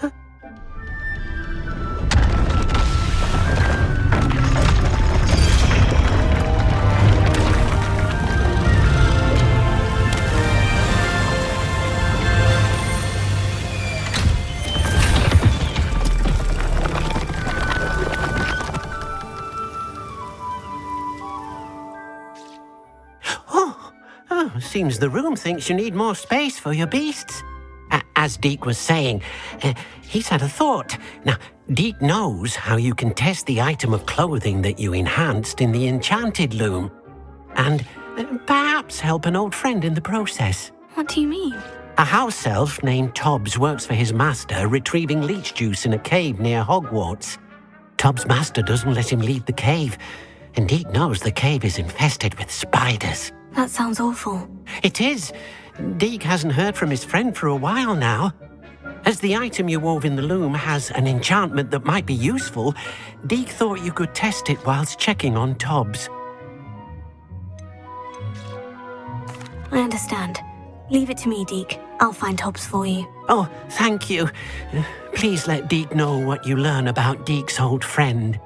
Seems the room thinks you need more space for your beasts. As Deek was saying, he's had a thought. Now, Deek knows how you can test the item of clothing that you enhanced in the enchanted loom. And perhaps help an old friend in the process. What do you mean? A house elf named Tobbs works for his master retrieving leech juice in a cave near Hogwarts. Tobbs' master doesn't let him leave the cave, and Deek knows the cave is infested with spiders. That sounds awful. It is. Deek hasn't heard from his friend for a while now. As the item you wove in the loom has an enchantment that might be useful, Deek thought you could test it whilst checking on Tobbs. I understand. Leave it to me, Deke. I'll find Tobbs for you. Oh, thank you. Please let Deek know what you learn about Deek's old friend.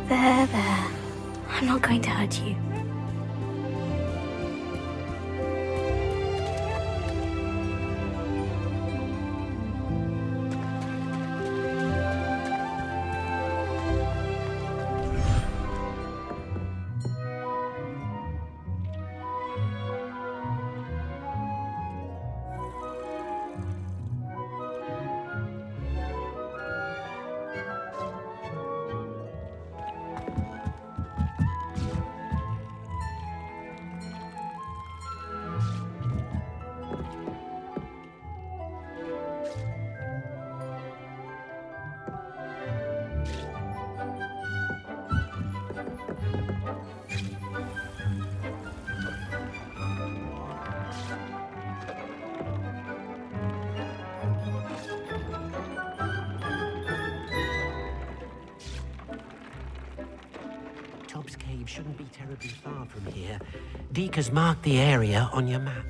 There. I'm not going to hurt you. believe shouldn't be terribly far from here. Deek has marked the area on your map.